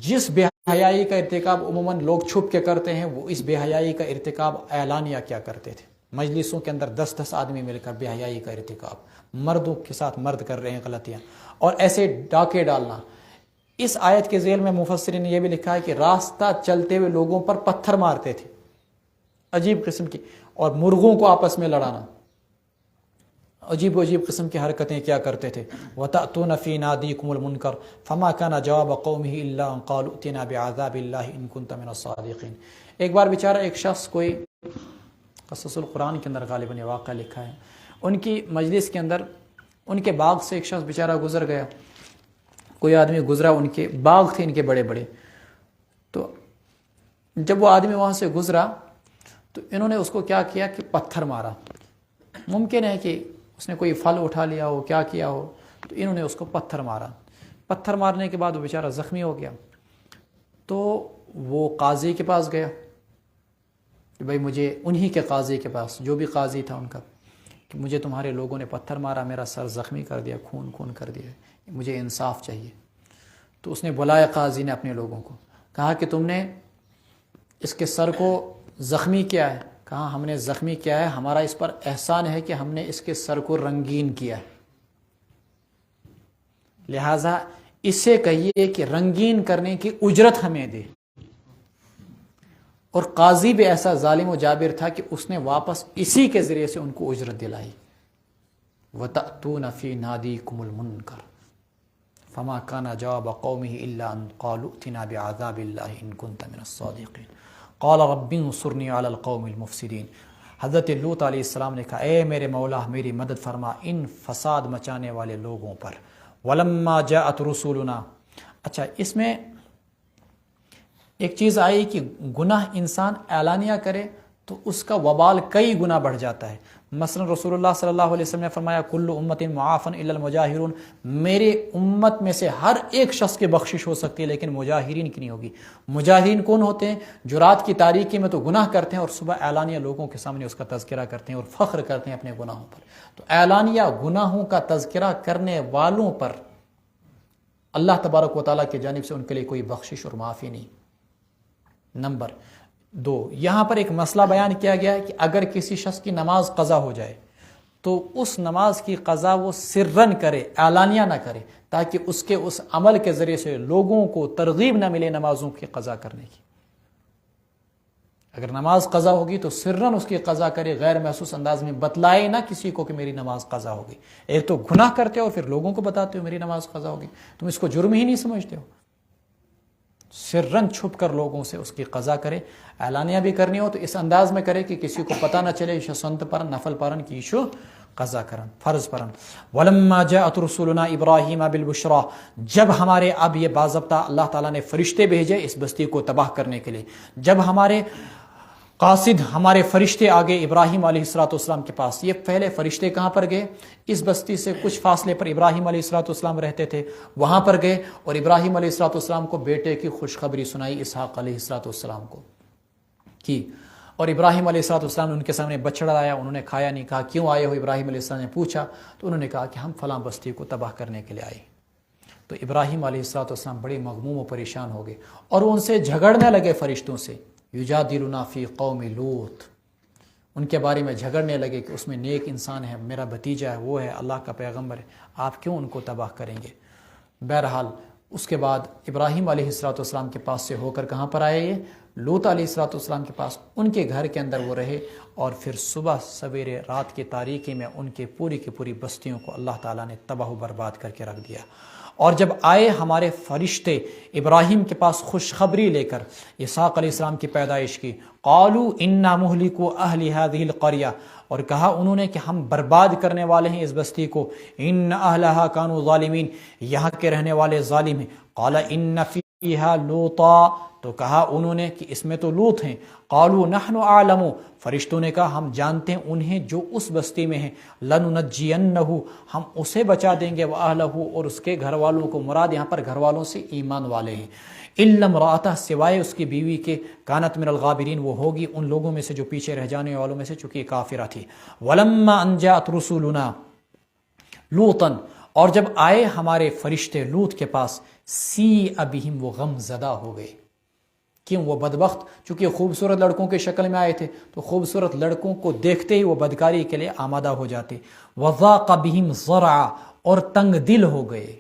جس بے حیائی کا ارتکاب عموماً لوگ چھپ کے کرتے ہیں، وہ اس بے حیائی کا ارتکاب اعلانیہ کیا کرتے تھے۔ مجلسوں کے اندر 10 آدمی مل کر بے حیائی کا ارتکاب، مردوں کے ساتھ مرد کر رہے ہیں غلطیاں، اور ایسے ڈاکے ڈالنا۔ اس آیت کے ذیل میں مفسرین نے یہ بھی لکھا ہے کہ راستہ چلتے ہوئے لوگوں پر پتھر مارتے تھے، عجیب قسم کی، اور مرغوں کو آپس میں لڑانا، عجیب و عجیب قسم کی حرکتیں کیا کرتے تھے۔ وَتَأْتُونَ فِي نَادِيكُمُ الْمُنْكَرَ فَمَا كَانَ جَوَابَ قَوْمِهِ إِلَّا أَنْ قَالُوا ائْتِنَا بِعَذَابِ اللَّهِ إِن كُنتَ مِنَ الصَّادِقِينَ۔ ایک بار بیچارہ ایک شخص، کوئی قصص القرآن کے اندر غالباً یہ واقعہ لکھا ہے، ان کی مجلس کے اندر ان کے باغ سے ایک شخص بیچارہ گزر گیا، کوئی آدمی گزرا، ان کے باغ تھے ان کے بڑے بڑے، تو جب وہ آدمی وہاں سے گزرا تو انہوں نے اس کو کیا کیا کہ پتھر مارا۔ ممکن ہے کہ اس نے کوئی پھل اٹھا لیا ہو، کیا کیا ہو، تو انہوں نے اس کو پتھر مارا۔ پتھر مارنے کے بعد وہ بیچارہ زخمی ہو گیا، تو وہ قاضی کے پاس گیا کہ بھائی مجھے، انہی کے قاضی کے پاس، جو بھی قاضی تھا ان کا، کہ مجھے تمہارے لوگوں نے پتھر مارا، میرا سر زخمی کر دیا، خون خون کر دیا، مجھے انصاف چاہیے۔ تو اس نے بلایا قاضی نے اپنے لوگوں کو، کہا کہ تم نے اس کے سر کو زخمی کیا ہے؟ کہا ہم نے زخمی کیا ہے، ہمارا اس پر احسان ہے کہ ہم نے اس کے سر کو رنگین کیا ہے، لہٰذا اسے کہیے کہ رنگین کرنے کی اجرت ہمیں دے۔ اور قاضی بھی ایسا ظالم و جابر تھا کہ اس نے واپس اسی کے ذریعے سے ان کو اجرت دلائی۔ وَتَأْتُونَ فِي نَادِيكُمُ الْمُنْكَرَ فَمَا كَانَ جَوَابَ قَوْمِهِ إِلَّا أَنْ قَالُوا ائْتِنَا بِعَذَابِ اللَّهِ إِن كُنتَ مِنَ الصَّادِقِينَ قَالَ رَبِّ انصُرْنِي عَلَى الْقَوْمِ الْمُفْسِدِينَ۔ حضرت لوط علیہ السلام نے کہا، اے میرے مولا میری مدد فرما ان فساد مچانے والے لوگوں پر۔ وَلَمَّا جَاءَتْ رُسُلُنَا، اچھا اس میں ایک چیز آئی کہ گناہ انسان اعلانیہ کرے تو اس کا وبال کئی گنا بڑھ جاتا ہے۔ مثلا رسول اللہ صلی اللہ علیہ وسلم نے فرمایا، کل امت معافن الا المجاہرون، میرے امت میں سے ہر ایک شخص کی بخشش ہو سکتی ہے لیکن مجاہرین کی نہیں ہوگی۔ مجاہرین کون ہوتے ہیں؟ جو رات کی تاریکی میں تو گناہ کرتے ہیں اور صبح اعلانیہ لوگوں کے سامنے اس کا تذکرہ کرتے ہیں اور فخر کرتے ہیں اپنے گناہوں پر۔ تو اعلانیہ گناہوں کا تذکرہ کرنے والوں پر اللہ تبارک و تعالیٰ کی جانب سے ان کے لیے کوئی بخشش اور معافی نہیں۔ نمبر 2، یہاں پر ایک مسئلہ بیان کیا گیا ہے کہ اگر کسی شخص کی نماز قضا ہو جائے تو اس نماز کی قضا وہ سرن کرے، اعلانیہ نہ کرے، تاکہ اس کے اس عمل کے ذریعے سے لوگوں کو ترغیب نہ ملے نمازوں کی قضا کرنے کی۔ اگر نماز قضا ہوگی تو سرن اس کی قضا کرے، غیر محسوس انداز میں بتلائے نہ کسی کو کہ میری نماز قضا ہوگی۔ ایک تو گناہ کرتے ہو اور پھر لوگوں کو بتاتے ہو میری نماز قضا ہوگی، تم اس کو جرم ہی نہیں سمجھتے ہو۔ سرن چھپ کر لوگوں سے اس کی قضا کرے، اعلانیہ بھی کرنی ہو تو اس انداز میں کرے کہ کسی کو پتہ نہ چلے ایشو سنت پر نفل پرن کی ایشو قضا کرن فرض پرن ولما جاءت رسولنا ابراہیم بالبشرا، جب ہمارے اب یہ باضابطہ اللہ تعالیٰ نے فرشتے بھیجے اس بستی کو تباہ کرنے کے لیے، جب ہمارے قاصد ہمارے فرشتے آگے ابراہیم علیہ السلام کے پاس، یہ پہلے فرشتے کہاں پر گئے؟ اس بستی سے کچھ فاصلے پر ابراہیم علیہ السلام رہتے تھے، وہاں پر گئے اور ابراہیم علیہ السلام کو بیٹے کی خوشخبری سنائی اسحاق علیہ السلام کو کی، اور ابراہیم علیہ السلام نے ان کے سامنے بچڑا لایا، انہوں نے کھایا نہیں، کہا کیوں آئے ہو؟ ابراہیم علیہ السلام نے پوچھا تو انہوں نے کہا کہ ہم فلاں بستی کو تباہ کرنے کے لیے آئے۔ تو ابراہیم علیہ السلام بڑے مغموم و پریشان ہو گئے اور ان سے جھگڑنے لگے فرشتوں سے، یجادلنا فی قوم لوط، ان کے بارے میں جھگڑنے لگے کہ اس میں نیک انسان ہے، میرا بھتیجا ہے، وہ ہے، اللہ کا پیغمبر ہے، آپ کیوں ان کو تباہ کریں گے؟ بہرحال اس کے بعد ابراہیم علیہ السلام کے پاس سے ہو کر کہاں پر آئے؟ یہ لوط علیہ السلام کے پاس، ان کے گھر کے اندر وہ رہے، اور پھر صبح سویرے رات کی تاریکی میں ان کے پوری کی پوری بستیوں کو اللہ تعالیٰ نے تباہ و برباد کر کے رکھ دیا۔ اور جب آئے ہمارے فرشتے ابراہیم کے پاس خوشخبری لے کر اسحاق علیہ السلام کی پیدائش کی، قالوا انا مہلکو اہل ہذہ القریہ، اور کہا انہوں نے کہ ہم برباد کرنے والے ہیں اس بستی کو، ان اہلہا کانوا ظالمین، یہاں کے رہنے والے ظالم ہیں، قال ان فیہا لوطا، تو کہا انہوں نے کہ اس میں تو لوط ہیں، قالوا نحن اعلم، فرشتوں نے کہا ہم جانتے ہیں انہیں جو اس بستی میں ہیں، لننجینہ، ہم اسے بچا دیں گے، واہلہ، اور اس کے گھر والوں کو، مراد یہاں پر گھر والوں سے ایمان والے ہیں، الا امرأتہ، سوائے اس کی بیوی کے، کانت من الغابرین، وہ ہوگی ان لوگوں میں سے جو پیچھے رہ جانے والوں میں سے، چونکہ یہ کافرہ تھی۔ ولما ان جاءت رسولنا لوطا، اور جب آئے ہمارے فرشتے لوط کے پاس، سیء بہم، وہ غم زدہ ہو گئے، کیوں؟ وہ بدبخت چونکہ خوبصورت لڑکوں کے شکل میں آئے تھے، تو خوبصورت لڑکوں کو دیکھتے ہی وہ بدکاری کے لیے آمادہ ہو جاتے، وضاق بہم ذرعا، اور تنگ دل ہو گئے،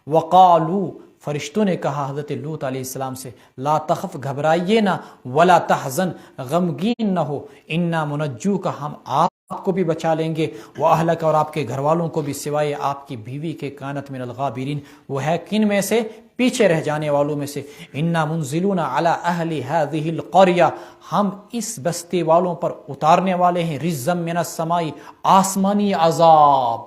وقالوا، فرشتوں نے کہا حضرت لوط علیہ السلام سے، لا تخف، گھبرائیے نہ، ولا تحزن، غمگین نہ ہو، انا منجوک، ہم آپ کو بھی بچا لیں گے، واہلک، اور آپ کے گھر والوں کو بھی، سوائے آپ کی بیوی کے، کانت من الغابرین، وہ ہے کن میں سے؟ پیچھے رہ جانے والوں میں سے، انا منزلون علی اہل ہذہ القریہ، ہم اس بستی والوں پر اتارنے والے ہیں، رجزا من السماء، آسمانی عذاب،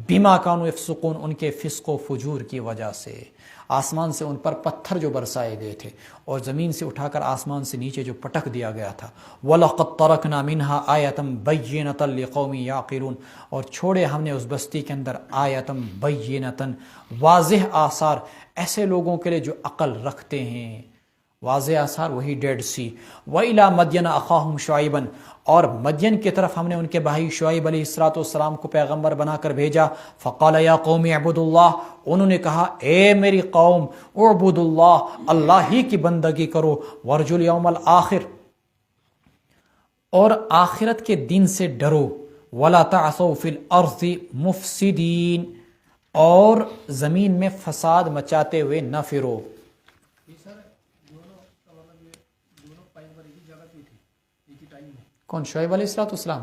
بما کانوا یفسقون، ان کے فسق و فجور کی وجہ سے، آسمان سے ان پر پتھر جو برسائے گئے تھے اور زمین سے اٹھا کر آسمان سے نیچے جو پٹک دیا گیا تھا، وَلَقَدْ تَرَكْنَا مِنْهَا آیَةً بَيِّنَةً لِقَوْمٍ يَعْقِلُونَ، اور چھوڑے ہم نے اس بستی کے اندر آیَةً بَيِّنَةً، واضح آثار ایسے لوگوں کے لیے جو عقل رکھتے ہیں، واضح آثار، وہی ڈیڈ سی۔ وَإِلَى مَدْيَنَ أَخَاهُمْ شُعَيْبًا، اور مدین کی طرف ہم نے ان کے بھائی شعیب علیہ السلام کو پیغمبر بنا کر بھیجا، فَقَالَ يَا قَوْمِ اعْبُدُوا اللَّهَ، انہوں نے کہا اے میری قوم، اعبدوا اللہ، اللہ ہی کی بندگی کرو، وَارْجُوا الْيَوْمَ الْآخِرَ، اور آخرت کے دن سے ڈرو، وَلَا تَعْثَوْا فِي الْأَرْضِ مُفْسِدِينَ، اور زمین میں فساد مچاتے ہوئے نہ پھرو۔ کون؟ شعیب علیہ السلام،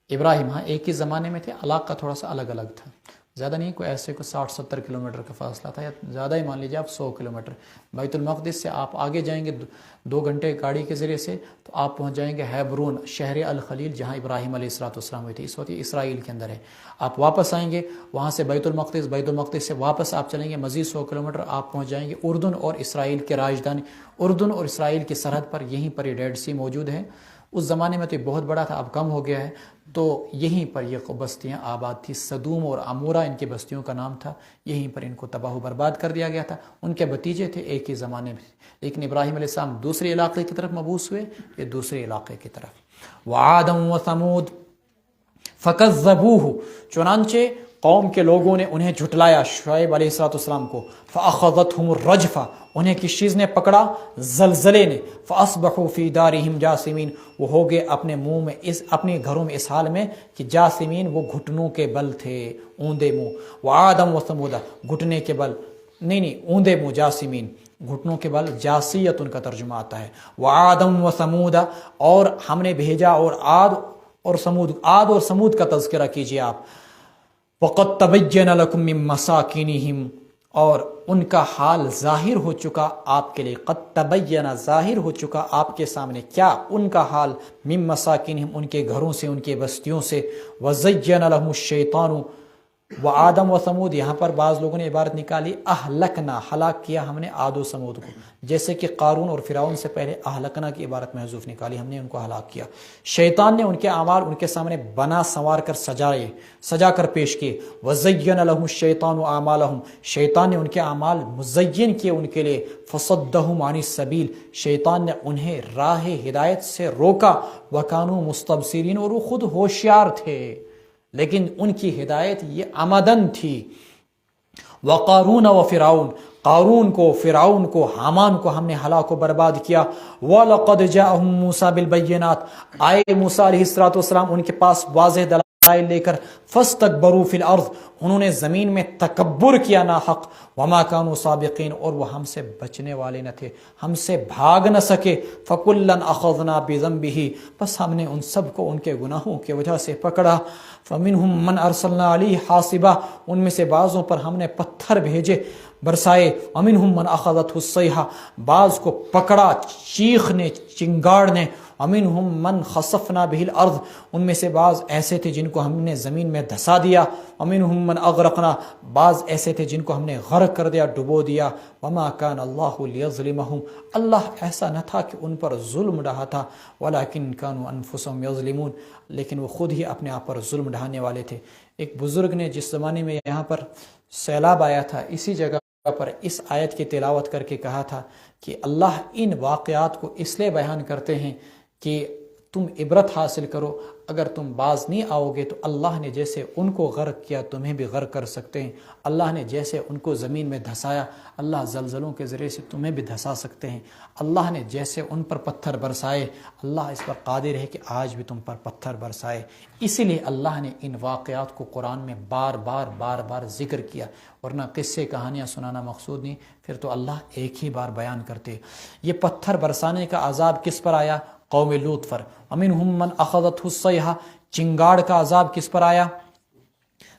ابراہیم، ہاں ایک ہی زمانے میں تھے، علاقہ تھوڑا سا الگ الگ تھا، زیادہ نہیں، کوئی ایسے کوئی 60-70 کلومیٹر کا فاصلہ تھا، یا زیادہ ہی مان لیجیے آپ 100 کلومیٹر۔ بیت المقدس سے آپ آگے جائیں گے 2 گھنٹے گاڑی کے ذریعے سے تو آپ پہنچ جائیں گے ہیبرون، شہر الخلیل، جہاں ابراہیم علیہ السلام ہوئے تھے، اس وقت یہ اسرائیل کے اندر ہے۔ آپ واپس آئیں گے وہاں سے بیت المقدس سے واپس آپ چلیں گے مزید 100 کلومیٹر، آپ پہنچ جائیں گے اردن اور اسرائیل کے راجدھانی، اردن اور اسرائیل کی سرحد پر، یہیں پر یہ ڈیڈ سی موجود ہے۔ اس زمانے میں تو یہ بہت بڑا تھا، اب کم ہو گیا ہے، تو یہیں پر یہ بستیاں آباد تھی، صدوم اور عمورہ ان کی بستیوں کا نام تھا، یہیں پر ان کو تباہ و برباد کر دیا گیا تھا۔ ان کے بتیجے تھے ایک ہی زمانے میں، لیکن ابراہیم علیہ السلام دوسرے علاقے کی طرف مبعوث ہوئے، یہ دوسرے علاقے کی طرف۔ وعادا وثمود فکذبوہ، چنانچہ قوم کے لوگوں نے انہیں جھٹلایا، شعیب علیہ السلام کو، فاخذتہم الرجفہ، انہیں کس چیز نے پکڑا؟ زلزلے نے، فاصبحوا فی دارہم جاثمین، وہ ہو گئے اپنے منہ میں، اپنے گھروں میں اس حال میں کہ جاثمین، وہ گھٹنوں کے بل تھے، اوندے منہ۔ وعادا وثمود، گھٹنے کے بل نہیں، اوندے منہ، جاثمین، گھٹنوں کے بل، جاسیت ان کا ترجمہ آتا ہے۔ وعادا وثمود، اور ہم نے بھیجا، اور عاد اور سمود کا تذکرہ کیجیے آپ۔ وَقَدْ تَبَيَّنَ لَكُم مِّن مَّسَاكِنِهِمْ، اور ان کا حال ظاہر ہو چکا آپ کے لیے، قد تبین ظاہر ہو چکا آپ کے سامنے کیا ان کا حال، من مساکنہم ان کے گھروں سے، ان کے بستیوں سے، وزین لہم الشیطان و آدم و ثمود، یہاں پر بعض لوگوں نے عبارت نکالی اہلکنا، ہلاک کیا ہم نے عاد و ثمود کو، جیسے کہ قارون اور فرعون سے پہلے اہلکنا کی عبارت محذوف نکالی، ہم نے ان کو ہلاک کیا۔ شیطان نے ان کے اعمال ان کے سامنے بنا سنوار کر سجا کر پیش کیے، وزین لہم الشیطان اعمالہم، شیطان نے ان کے اعمال مزین کیے ان کے لیے، فصدہم عن السبیل، شیطان نے انہیں راہ ہدایت سے روکا، وکانوا مستبصرین، اور وہ خود ہوشیار تھے لیکن ان کی ہدایت یہ عمدن تھی۔ وقارون و فرعون، قارون کو، فرعون کو، حامان کو ہم نے ہلاک و برباد کیا۔ وَلَقَدْ جَاءَهُم مُوسَىٰ بِالْبَيِّنَاتِ، آئے موسیٰ علیہ السلام ان کے پاس واضح دلائل لے کر، فَاسْتَكْبَرُوا فِي الْأَرْضِ، انہوں نے زمین میں تکبر کیا ناحق، وَمَا كَانُوا سَابِقِينَ، اور وہ ہم سے بچنے والے نہ تھے، ہم سے بھاگ نہ سکے۔ فَكُلًّا أَخَذْنَا بِذَنبِهِ، بس ہم نے ان سب کو ان کے گناہوں کی وجہ سے پکڑا۔ فَمِنْهُمْ مَنْ أَرْسَلْنَا عَلَيْهِ حَاصِبًا، ان میں سے بعضوں پر ہم نے پتھر بھیجے برسائے۔ وَمِنْهُمْ مَنْ أَخَذَتْهُ الصَّيْحَةُ، بعض کو پکڑا چیخ نے، چنگاڑ نے۔ وَمِنْهُمْ مَنْ خَسَفْنَا بِهِ الْأَرْضِ، ان میں سے بعض ایسے تھے جن کو ہم نے زمین میں دھسا دیا۔ وَمِنْهُمْ مَنْ أَغْرَقْنَا، بعض ایسے تھے جن کو ہم نے غرق کر دیا، ڈبو دیا۔ وَمَا كَانَ اللَّهُ لِيَظْلِمَهُمْ، اللہ ایسا نہ تھا کہ ان پر ظلم ڈھا تھا، وَلَكِنْ كَانُوا أَنفُسَهُمْ يَظْلِمُونَ، لیکن وہ خود ہی اپنے آپ پر ظلم ڈھانے والے تھے۔ ایک بزرگ نے جس زمانے میں یہاں پر سیلاب آیا تھا، اسی جگہ پر اس آیت کی تلاوت کر کے کہا تھا کہ اللہ ان واقعات کو اس لیے بیان کرتے ہیں کہ تم عبرت حاصل کرو، اگر تم باز نہیں آؤ گے تو اللہ نے جیسے ان کو غرق کیا تمہیں بھی غرق کر سکتے ہیں، اللہ نے جیسے ان کو زمین میں دھسایا اللہ زلزلوں کے ذریعے سے تمہیں بھی دھسا سکتے ہیں، اللہ نے جیسے ان پر پتھر برسائے اللہ اس پر قادر ہے کہ آج بھی تم پر پتھر برسائے۔ اسی لیے اللہ نے ان واقعات کو قرآن میں بار بار ذکر کیا، ورنہ قصے کہانیاں سنانا مقصود نہیں، پھر تو اللہ ایک ہی بار بیان کرتے۔ یہ پتھر برسانے کا عذاب کس پر آیا؟ قوم لوط پر۔ وَمِنْهُمْ مَنْ أَخَذَتْهُ الصَّيْحَةُ، چنگاڑ کا عذاب کس پر آیا؟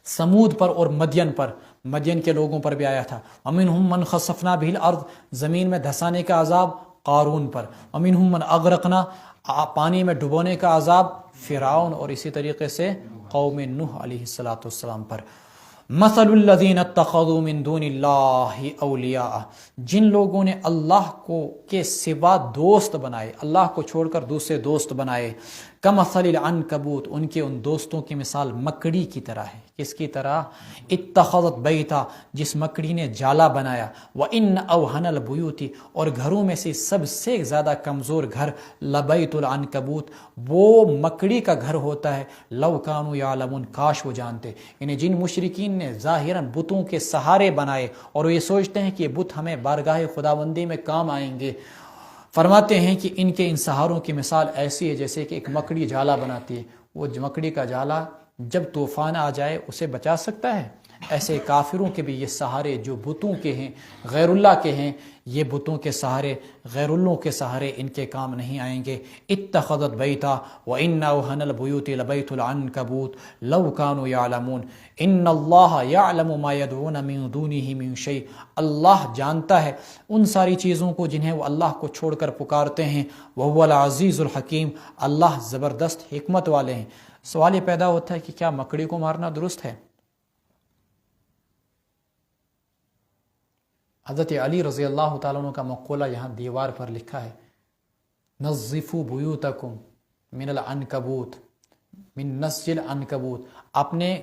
سمود پر اور مدین پر، مدین کے لوگوں پر بھی آیا تھا۔ وَمِنْهُمْ مَنْ خَسَفْنَا بِهِ الْأَرْضِ، زمین میں دھسانے کا عذاب قارون پر۔ وَمِنْهُمْ مَنْ أَغْرَقْنَا، پانی میں ڈبونے کا عذاب فرعون، اور اسی طریقے سے قوم نوح علیہ السلام پر۔ مثل الذین اتخذوا من دون اللہ اولیاء، جن لوگوں نے اللہ کو کے سوا دوست بنائے، اللہ کو چھوڑ کر دوسرے دوست بنائے، کمثل العنکبوت، ان کے ان دوستوں کی مثال مکڑی کی طرح ہے۔ کس کی طرح؟ اتخذت بیتا، جس مکڑی نے جالا بنایا، وان اوہن البیوت، اور گھروں میں سے سب سے زیادہ کمزور گھر لبیت العنکبوت، وہ مکڑی کا گھر ہوتا ہے، لو کانوا یعلمون، کاش وہ جانتے۔ یعنی جن مشرکین نے ظاہراً بتوں کے سہارے بنائے اور وہ یہ سوچتے ہیں کہ یہ بت ہمیں بارگاہ خداوندی میں کام آئیں گے، فرماتے ہیں کہ ان کے ان سہاروں کی مثال ایسی ہے جیسے کہ ایک مکڑی جالا بناتی ہے، وہ مکڑی کا جالا جب طوفان آ جائے اسے بچا سکتا ہے؟ ایسے کافروں کے بھی یہ سہارے جو بتوں کے ہیں، غیر اللہ کے ہیں، یہ بتوں کے سہارے، غیر اللہ کے سہارے ان کے کام نہیں آئیں گے۔ اتخذت بیتا وان اوہن البیوت لبیت العنکبوت لو کانوا یعلمون ان اللہ یعلم ما یدعون من دونہ من شیء، اللہ جانتا ہے ان ساری چیزوں کو جنہیں وہ اللہ کو چھوڑ کر پکارتے ہیں، وہو العزیز الحکیم، اللہ زبردست حکمت والے ہیں۔ سوال یہ پیدا ہوتا ہے کہ کیا مکڑی کو مارنا درست ہے؟ حضرت علی رضی اللہ تعالیٰ عنہ کا مقولہ یہاں دیوار پر لکھا ہے، نظفوا بیوتکم من العنکبوت من نسج العنکبوت، اپنے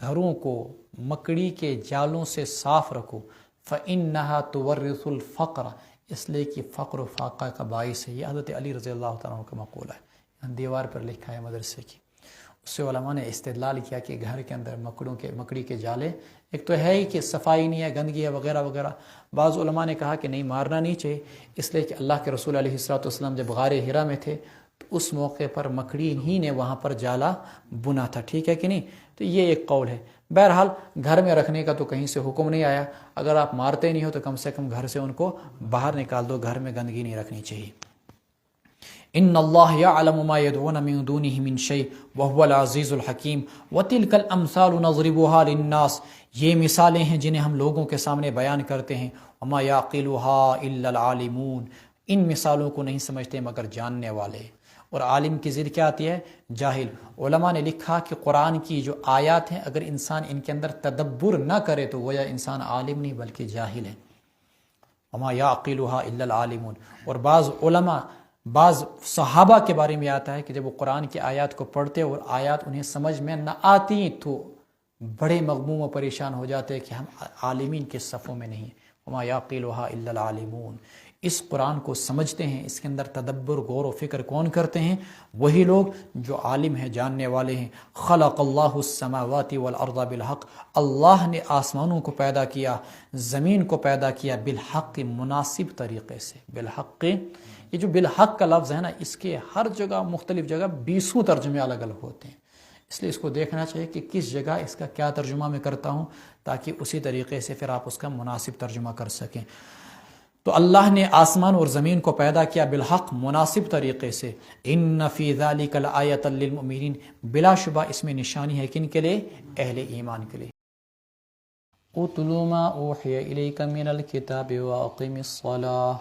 گھروں کو مکڑی کے جالوں سے صاف رکھو، فإنها تورث الفقر، اس لیے کہ فقر و فاقہ کا باعث ہے۔ یہ حضرت علی رضی اللہ تعالیٰ عنہ کا مقولہ ہے، یہاں دیوار پر لکھا ہے مدرسے کی۔ اس سے علماء نے استدلال کیا کہ گھر کے اندر مکڑی کے جالے، ایک تو ہے ہی کہ صفائی نہیں ہے، گندگی ہے وغیرہ وغیرہ، بعض علماء نے کہا کہ نہیں، مارنا نہیں چاہیے، اس لیے کہ اللہ کے رسول علیہ السلام جب غار حرا میں تھے تو اس موقع پر مکڑی ہی نے وہاں پر جالا بنا تھا، ٹھیک ہے کہ نہیں؟ تو یہ ایک قول ہے۔ بہرحال گھر میں رکھنے کا تو کہیں سے حکم نہیں آیا، اگر آپ مارتے نہیں ہو تو کم سے کم گھر سے ان کو باہر نکال دو، گھر میں گندگی نہیں رکھنی چاہیے۔ ان اللہ یعلم ما یدعون من دونہ من شیء وہو العزیز الحکیم وتلک الامثال نضربها للناس، یہ مثالیں ہیں جنہیں ہم لوگوں کے سامنے بیان کرتے ہیں، وما یعقلها الا العالمون، ان مثالوں کو نہیں سمجھتے مگر جاننے والے۔ اور عالم کی ضد کیا آتی ہے؟ جاہل۔ علماء نے لکھا کہ قرآن کی جو آیات ہیں اگر انسان ان کے اندر تدبر نہ کرے تو گویا انسان عالم نہیں بلکہ جاہل ہے۔ وما یعقلها الا العالمون۔ اور بعض علماء، بعض صحابہ کے بارے میں آتا ہے کہ جب وہ قرآن کی آیات کو پڑھتے اور آیات انہیں سمجھ میں نہ آتی تو بڑے مغموم و پریشان ہو جاتے کہ ہم عالمین کے صفوں میں نہیں ہیں۔ وما یعقلها الا العالمون۔ اس قرآن کو سمجھتے ہیں، اس کے اندر تدبر، غور و فکر کون کرتے ہیں؟ وہی لوگ جو عالم ہیں، جاننے والے ہیں۔ خلق اللہ السماوات والارض بالحق، اللہ نے آسمانوں کو پیدا کیا، زمین کو پیدا کیا، بالحق، مناسب طریقے سے۔ بالحق، یہ جو بالحق کا لفظ ہے نا، اس کے ہر جگہ مختلف جگہ 20 ترجمے الگ الگ ہوتے ہیں، اس لیے اس کو دیکھنا چاہیے کہ کس جگہ اس کا کیا ترجمہ میں کرتا ہوں، تاکہ اسی طریقے سے پھر آپ اس کا مناسب ترجمہ کر سکیں۔ تو اللہ نے آسمان اور زمین کو پیدا کیا بالحق، مناسب طریقے سے۔ ان فی ذلک لآیۃ للمؤمنین، بلا شبہ اس میں نشانی ہے کن کے لیے؟ اہل ایمان کے لیے۔ اتل ما اوحی الیک من الکتاب واقم الصلاۃ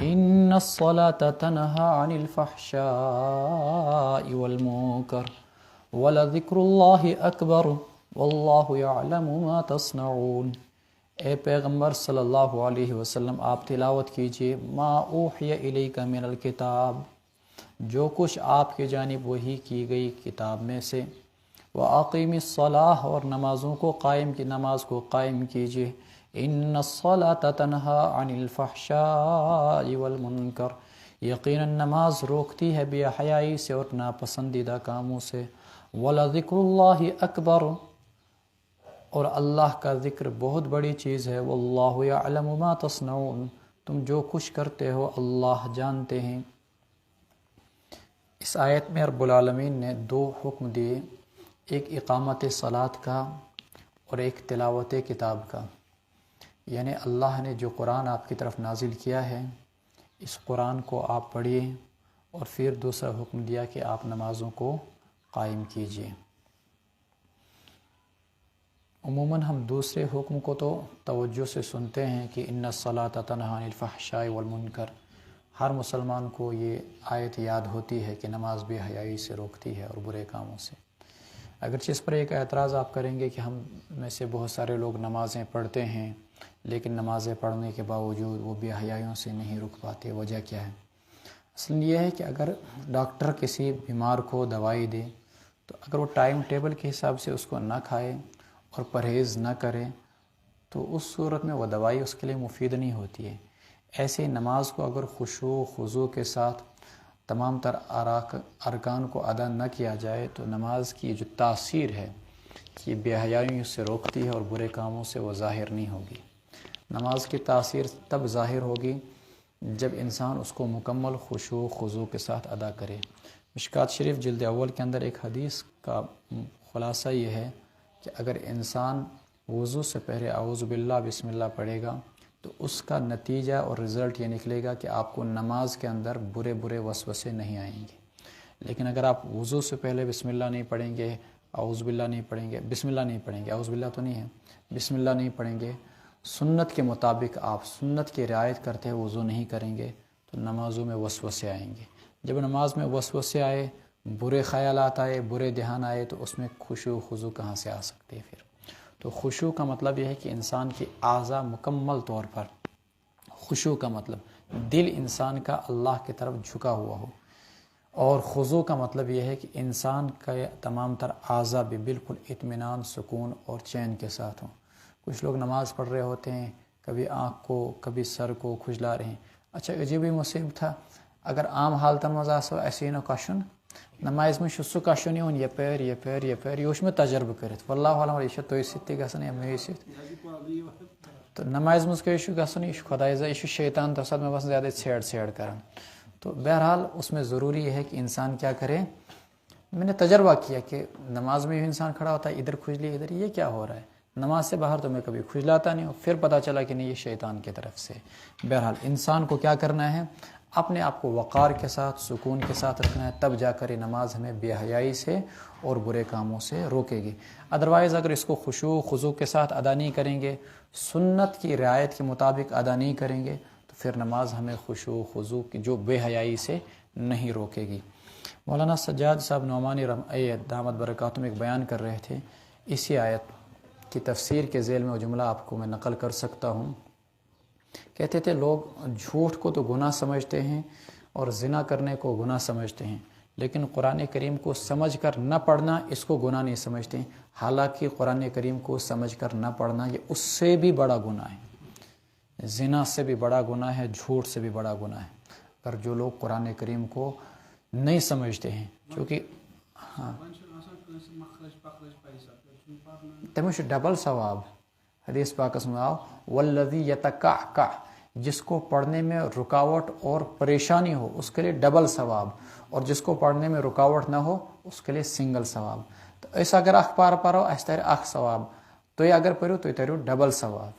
ان الصلاۃ تنہی عن الفحشاء والمنکر ولذکر اللہ اکبر واللہ یعلم ما تصنعون۔ اے پیغمبر صلی اللہ علیہ وسلم، آپ تلاوت کیجئے ما اوحی الیک من الکتاب، جو کچھ آپ کی جانب وحی کی گئی کتاب میں سے، وَأَقِيمِ الصَّلَاةَ، اور نمازوں کو قائم کی، نماز کو قائم کیجئے، ان الصلاۃ تنہی عن الفحشاء والمنکر، یقینا نماز روکتی ہے بے حیائی سے اور ناپسندیدہ کاموں سے، وَلَذِكْرُ اللَّهِ أَكْبَرُ، اور اللہ کا ذکر بہت بڑی چیز ہے، واللہ یعلم ما تصنعون، تم جو کچھ کرتے ہو اللہ جانتے ہیں۔ اس آیت میں رب العالمین نے 2 حکم دیے، ایک اقامت صلاۃ کا اور ایک تلاوت کتاب کا، یعنی اللہ نے جو قرآن آپ کی طرف نازل کیا ہے اس قرآن کو آپ پڑھیے، اور پھر دوسرا حکم دیا کہ آپ نمازوں کو قائم کیجیے۔ عموماً ہم دوسرے حکم کو تو توجہ سے سنتے ہیں کہ ان الصلاۃ تنہی عن الفحشاء والمنکر، ہر مسلمان کو یہ آیت یاد ہوتی ہے کہ نماز بے حیائی سے روکتی ہے اور برے کاموں سے۔ اگرچہ اس پر ایک اعتراض آپ کریں گے کہ ہم میں سے بہت سارے لوگ نمازیں پڑھتے ہیں لیکن نمازیں پڑھنے کے باوجود وہ بے حیائیوں سے نہیں رک پاتے، وجہ کیا ہے؟ اصل یہ ہے کہ اگر ڈاکٹر کسی بیمار کو دوائی دے تو اگر وہ ٹائم ٹیبل کے حساب سے اس کو نہ کھائے اور پرہیز نہ کرے تو اس صورت میں وہ دوائی اس کے لیے مفید نہیں ہوتی ہے۔ ایسے نماز کو اگر خشوع و خضوع کے ساتھ تمام تر ارکان کو ادا نہ کیا جائے تو نماز کی جو تاثیر ہے کہ بے حیائیوں سے روکتی ہے اور برے کاموں سے وہ ظاہر نہیں ہوگی۔ نماز کی تاثیر تب ظاہر ہوگی جب انسان اس کو مکمل خشوع و خضوع کے ساتھ ادا کرے۔ مشکوٰۃ شریف جلد اول کے اندر ایک حدیث کا خلاصہ یہ ہے کہ اگر انسان وضو سے پہلے اعوذ باللہ بسم اللہ پڑھے گا تو اس کا نتیجہ اور رزلٹ یہ نکلے گا کہ آپ کو نماز کے اندر برے برے وسوسے نہیں آئیں گے۔ لیکن اگر آپ وضو سے پہلے بسم اللہ نہیں پڑھیں گے، اعوذ باللہ نہیں پڑھیں گے، بسم اللہ نہیں پڑھیں گے، اعوذ باللہ تو نہیں ہے، بسم اللہ نہیں پڑھیں گے، سنت کے مطابق آپ سنت کی رعایت کرتے ہوئے وضو نہیں کریں گے تو نمازوں میں وسوسے آئیں گے۔ جب نماز میں وسوسے آئے، برے خیالات آئے، برے دھیان آئے تو اس میں خشوع و خضوع کہاں سے آ سکتے ہیں پھر؟ تو خشوع کا مطلب یہ ہے کہ انسان کی اعضاء مکمل طور پر، خشوع کا مطلب دل انسان کا اللہ کی طرف جھکا ہوا ہو، اور خضوع کا مطلب یہ ہے کہ انسان کا تمام تر اعضاء بھی بالکل اطمینان، سکون اور چین کے ساتھ ہوں۔ کچھ لوگ نماز پڑھ رہے ہوتے ہیں، کبھی آنکھ کو کبھی سر کو کھجلا رہے ہیں۔ اچھا عجیب ہی مصیب تھا، اگر عام حالتن مز آسو ایسے نو کشن نماز میں سہ کشن یون یپیر یپیر یپیر، یہ میں تجربہ کرت واللہ عالم یہ تھی سی گھن یا مے ست تو نماز مز کیا گھن یہ خدا یہ شیطان تو ساتھ میں بس زیادہ ژھیڑ ژھیڑ کران۔ تو بہرحال اس میں ضروری ہے کہ انسان کیا کرے۔ میں نے تجربہ کیا کہ نماز میں انسان کھڑا ہوتا ہے، ادھر کھجلی ادھر، یہ کیا ہو رہا ہے؟ نماز سے باہر تو میں کبھی کھجلاتا نہیں ہوں، پھر پتہ چلا کہ نہیں یہ شیطان کی طرف سے۔ بہرحال انسان کو کیا کرنا ہے؟ اپنے آپ کو وقار کے ساتھ سکون کے ساتھ رکھنا ہے، تب جا کر یہ نماز ہمیں بے حیائی سے اور برے کاموں سے روکے گی۔ ادروائز اگر اس کو خشوع خضوع کے ساتھ ادا نہیں کریں گے، سنت کی رعایت کے مطابق ادا نہیں کریں گے، تو پھر نماز ہمیں خشوع خضوع کی جو بے حیائی سے نہیں روکے گی۔ مولانا سجاد صاحب نعمانی دامت برکاتہم ایک بیان کر رہے تھے، اسی آیت کی تفسیر کے ذیل میں وہ جملہ آپ کو میں نقل کر سکتا ہوں۔ کہتے تھے لوگ جھوٹ کو تو گناہ سمجھتے ہیں اور زنا کرنے کو گناہ سمجھتے ہیں، لیکن قرآن کریم کو سمجھ کر نہ پڑھنا اس کو گناہ نہیں سمجھتے ہیں، حالانکہ قرآن کریم کو سمجھ کر نہ پڑھنا یہ اس سے بھی بڑا گناہ ہے، زنا سے بھی بڑا گناہ ہے، جھوٹ سے بھی بڑا گناہ ہے۔ اگر جو لوگ قرآن کریم کو نہیں سمجھتے ہیں، چونکہ ہاں تمہیں ڈبل ثواب حدیث پاک میں آؤ والذی یتکعکع، جس کو پڑھنے میں رکاوٹ اور پریشانی ہو اس کے لیے ڈبل ثواب، اور جس کو پڑھنے میں رکاوٹ نہ ہو اس کے لیے سنگل ثواب۔ تو ایسا اگر اخ پارو اس تر اخ ثواب، تو یہ اگر پڑھو تو یہ ترو ڈبل ثواب۔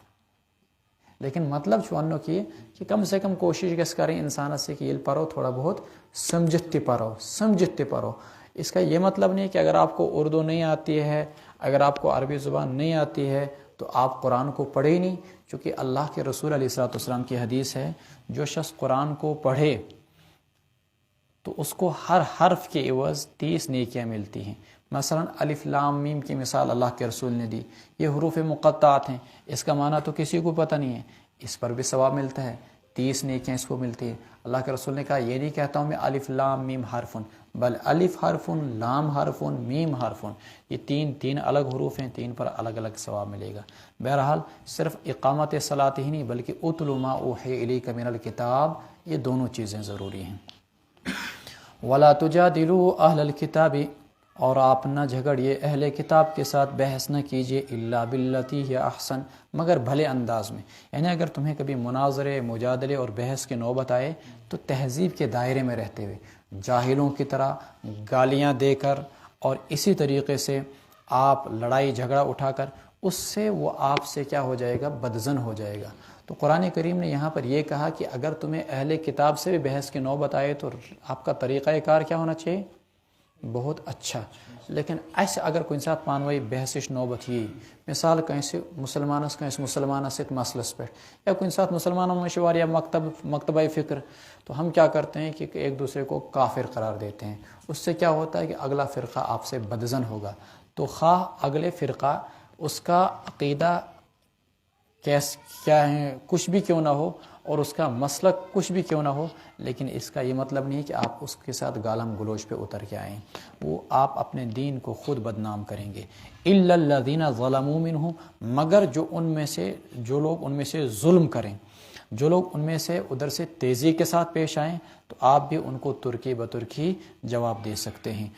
لیکن مطلب چونو کہ کم سے کم کوشش گس کریں انسان سے کہ یہ پڑھو تھوڑا بہت سمجھتے پڑھو۔ اس کا یہ مطلب نہیں کہ اگر آپ کو اردو نہیں آتی ہے، اگر آپ کو عربی زبان نہیں آتی ہے تو آپ قرآن کو پڑھے ہی نہیں، چونکہ اللہ کے رسول علیہ الصلوۃ والسلام کی حدیث ہے جو شخص قرآن کو پڑھے تو اس کو ہر حرف کے عوض 30 نیکیاں ملتی ہیں۔ مثلا الف لام میم کی مثال اللہ کے رسول نے دی، یہ حروف مقطعات ہیں، اس کا معنی تو کسی کو پتہ نہیں ہے، اس پر بھی ثواب ملتا ہے، 30 نیکیاں اس کو ملتی ہیں۔ اللہ کے رسول نے کہا یہ نہیں کہتا ہوں میں الف لام میم حرفن، بل الف حرفن لام حرفن میم حرفن، یہ تین الگ حروف ہیں، 3 پر الگ الگ ثواب ملے گا۔ بہرحال صرف اقامت صلاۃ ہی نہیں بلکہ اتل ما اوحی الیک من الکتاب، یہ دونوں چیزیں ضروری ہیں۔ ولا تجادلوا اہل الکتاب، اور آپ نہ جھگڑیے اہل کتاب کے ساتھ، بحث نہ کیجیے الا باللتی ہی احسن، مگر بھلے انداز میں۔ یعنی اگر تمہیں کبھی مناظرے مجادلے اور بحث کی نوبت آئے تو تہذیب کے دائرے میں رہتے ہوئے، جاہلوں کی طرح گالیاں دے کر اور اسی طریقے سے آپ لڑائی جھگڑا اٹھا کر، اس سے وہ آپ سے کیا ہو جائے گا، بدظن ہو جائے گا۔ تو قرآن کریم نے یہاں پر یہ کہا کہ اگر تمہیں اہل کتاب سے بھی بحث کی نوبت آئے تو آپ کا طریقہ کار کیا ہونا چاہیے، بہت اچھا۔ لیکن ایسے اگر کوئی ساتھ پانوئی بحثش نوبت یہ مثال کہیں مسلمانہ سے مسئلس پہ، یا کوئی ساتھ مسلمانوں میں شوار یا مکتبہ فکر، تو ہم کیا کرتے ہیں کہ ایک دوسرے کو کافر قرار دیتے ہیں۔ اس سے کیا ہوتا ہے کہ اگلا فرقہ آپ سے بدظن ہوگا، تو خواہ اگلے فرقہ اس کا عقیدہ کیا ہے کچھ بھی کیوں نہ ہو اور اس کا مسلک کچھ بھی کیوں نہ ہو، لیکن اس کا یہ مطلب نہیں کہ آپ اس کے ساتھ گالم گلوچ پہ اتر کے آئیں، وہ آپ اپنے دین کو خود بدنام کریں گے۔ الا الذین ظلموا منہم، مگر جو لوگ ان میں سے ظلم کریں، جو لوگ ان میں سے ادھر سے تیزی کے ساتھ پیش آئیں، تو آپ بھی ان کو ترکی بترکی جواب دے سکتے ہیں۔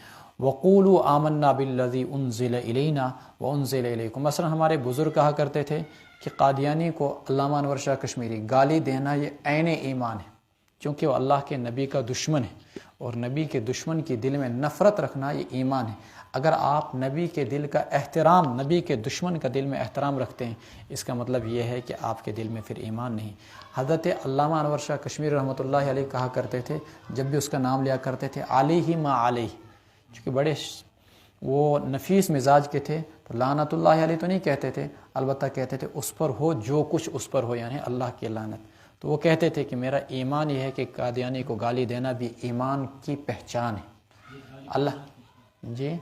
وَقُولُوا آمَنَّا بِالَّذِي أُنزِلَ إِلَيْنَا وَأُنزِلَ إِلَيْكُمْ، مثلا ہمارے بزرگ کہا کرتے تھے کہ قادیانی کو علامہ انور شاہ کشمیری گالی دینا یہ عین ایمان ہے، چونکہ وہ اللہ کے نبی کا دشمن ہے، اور نبی کے دشمن کی دل میں نفرت رکھنا یہ ایمان ہے۔ اگر آپ نبی کے دل کا احترام، نبی کے دشمن کا دل میں احترام رکھتے ہیں، اس کا مطلب یہ ہے کہ آپ کے دل میں پھر ایمان نہیں۔ حضرت علامہ انور شاہ کشمیری رحمۃ اللہ علیہ کہا کرتے تھے جب بھی اس کا نام لیا کرتے تھے علیہ ما علیہ، چونکہ بڑے وہ نفیس مزاج کے تھے، تو لعنت اللہ علیہ تو نہیں کہتے تھے، البتہ کہتے تھے اس پر ہو جو کچھ اس پر ہو، یعنی اللہ کی لعنت۔ تو وہ کہتے تھے کہ میرا ایمان یہ ہے کہ قادیانی کو گالی دینا بھی ایمان کی پہچان ہے۔ اللہ جی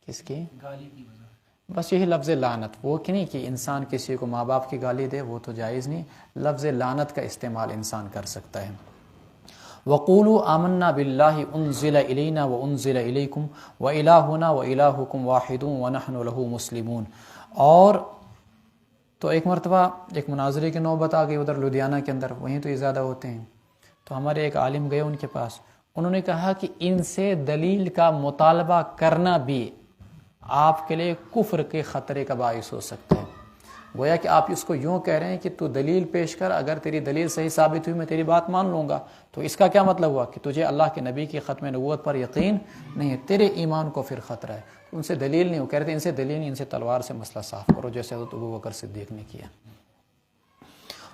کس کی گالی کی وجہ، بس یہی لفظ لعنت، وہ کہ نہیں کہ انسان کسی کو ماں باپ کی گالی دے، وہ تو جائز نہیں، لفظ لعنت کا استعمال انسان کر سکتا ہے۔ وَقُولُوا آمَنَّا بِاللَّهِ أُنزِلَ إِلَيْنَا وَأُنزِلَ إِلَيْكُمْ وَإِلَٰهُنَا وَإِلَٰهُكُمْ وَاحِدٌ وَنَحْنُ لَهُ مُسْلِمُونَ۔ اور تو ایک مرتبہ ایک مناظرے کی نوبت آ گئی ادھر لدھیانہ کے اندر، وہیں تو یہ زیادہ ہوتے ہیں، تو ہمارے ایک عالم گئے ان کے پاس، انہوں نے کہا کہ ان سے دلیل کا مطالبہ کرنا بھی آپ کے لیے کفر کے خطرے کا باعث ہو سکتا ہے۔ گویا کہ آپ اس کو یوں کہہ رہے ہیں کہ تو دلیل پیش کر، اگر تیری دلیل صحیح ثابت ہوئی میں تیری بات مان لوں گا، تو اس کا کیا مطلب ہوا کہ تجھے اللہ کے نبی کی ختم نبوت پر یقین نہیں ہے، تیرے ایمان کو پھر خطرہ ہے۔ ان سے دلیل نہیں، وہ کہہ رہے تھے ان سے دلیل نہیں، ان سے تلوار سے مسئلہ صاف کرو، جیسے حضرت ابوبکر صدیق نے کیا۔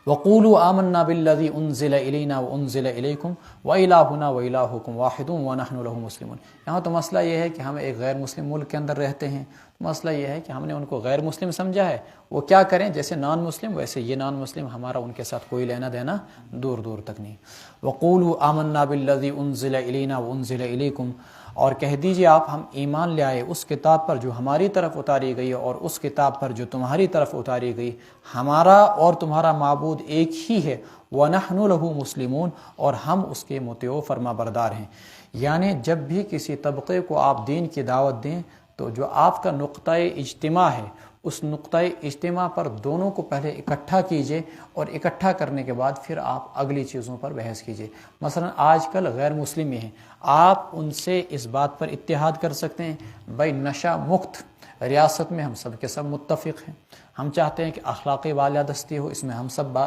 وَقُولُوا آمَنَّا بِالَّذِي أُنزِلَ إِلَيْنَا وَأُنزِلَ إِلَيْكُمْ وَإِلَٰهُنَا وَإِلَٰهُكُمْ وَاحِدٌ وَنَحْنُ لَهُ مُسْلِمُونَ۔ یہاں تو مسئلہ یہ ہے کہ ہم ایک غیر مسلم ملک کے اندر رہتے ہیں، مسئلہ یہ ہے کہ ہم نے ان کو غیر مسلم سمجھا ہے، وہ کیا کریں جیسے نان مسلم ویسے یہ نان مسلم، ہمارا ان کے ساتھ کوئی لینا دینا دور دور تک نہیں۔ وَقُولُوا آمَنَّا بِالَّذِي أُنزِلَ إِلَيْنَا وَأُنزِلَ إِلَيْكُمْ، اور کہہ دیجئے آپ ہم ایمان لے آئے اس کتاب پر جو ہماری طرف اتاری گئی اور اس کتاب پر جو تمہاری طرف اتاری گئی، ہمارا اور تمہارا معبود ایک ہی ہے، وَنَحْنُ لَهُ مُسْلِمُونَ، اور ہم اس کے مطیع و فرما بردار ہیں۔ یعنی جب بھی کسی طبقے کو آپ دین کی دعوت دیں تو جو آپ کا نقطۂ اجتماع ہے اس نقطۂ اجتماع پر دونوں کو پہلے اکٹھا کیجئے، اور اکٹھا کرنے کے بعد پھر آپ اگلی چیزوں پر بحث کیجئے۔ مثلا آج کل غیر مسلم ہی ہیں، آپ ان سے اس بات پر اتحاد کر سکتے ہیں بھائی نشہ مکت ریاست میں ہم سب کے سب متفق ہیں، ہم چاہتے ہیں کہ اخلاقی بالادستی ہو، اس میں ہم سب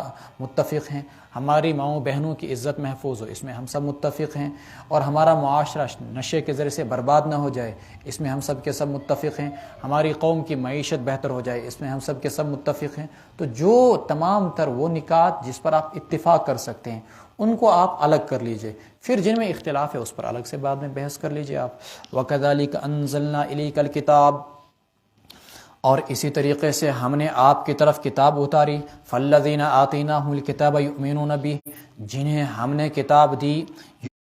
متفق ہیں، ہماری ماؤں بہنوں کی عزت محفوظ ہو، اس میں ہم سب متفق ہیں، اور ہمارا معاشرہ نشے کے ذریعے سے برباد نہ ہو جائے، اس میں ہم سب کے سب متفق ہیں، ہماری قوم کی معیشت بہتر ہو جائے، اس میں ہم سب کے سب متفق ہیں۔ تو جو تمام تر وہ نکات جس پر آپ اتفاق کر سکتے ہیں ان کو آپ الگ کر لیجئے، پھر جن میں اختلاف ہے اس پر الگ سے بعد میں بحث کر لیجئے آپ۔ وَكَذَلِكَ أَنزَلْنَا إِلَيْكَ الْكِتَابَ، اور اسی طریقے سے ہم نے آپ کی طرف کتاب اتاری، فَالَّذِينَ آتَيْنَاهُمُ الْكِتَابَ يُؤْمِنُونَ بِهِ، جنہیں ہم نے کتاب دی،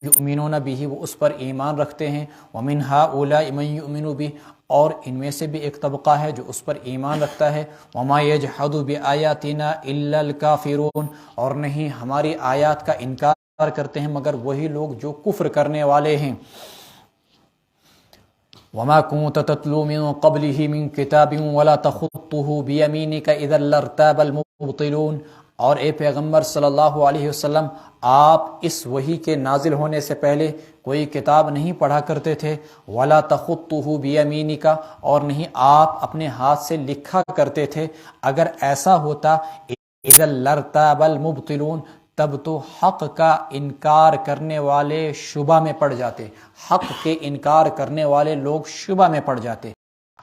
یؤمنون بِهِ، وہ اس پر ایمان رکھتے ہیں، وَمِنْ هَؤُلَاءِ مَن يُؤْمِنُ بِهِ، اور ان میں سے بھی ایک طبقہ ہے جو اس پر ایمان رکھتا ہے، وَمَا يَجْحَدُ بِآيَاتِنَا إِلَّا الْكَافِرُونَ، اور نہیں ہماری آیات کا انکار کرتے ہیں مگر وہی لوگ جو کفر کرنے والے ہیں۔ وَمَا كُنْتَ تَتْلُو مِن قَبْلِهِ مِن كِتَابٍ وَلَا تَخُطُّهُ بِيَمِينِكَ إِذًا لَارْتَابَ الْمُبْطِلُونَ، اور اے پیغمبر صلی اللہ علیہ وسلم آپ اس وحی کے نازل ہونے سے پہلے کوئی کتاب نہیں پڑھا کرتے تھے، وَلَا تَخُطُّهُ بِيَمِينِكَ، اور نہیں آپ اپنے ہاتھ سے لکھا کرتے تھے، اگر ایسا ہوتا إِذًا لَارْتَابَ الْمُبْطِلُونَ، تب تو حق کا انکار کرنے والے شبہ میں پڑ جاتے، حق کے انکار کرنے والے لوگ شبہ میں پڑ جاتے۔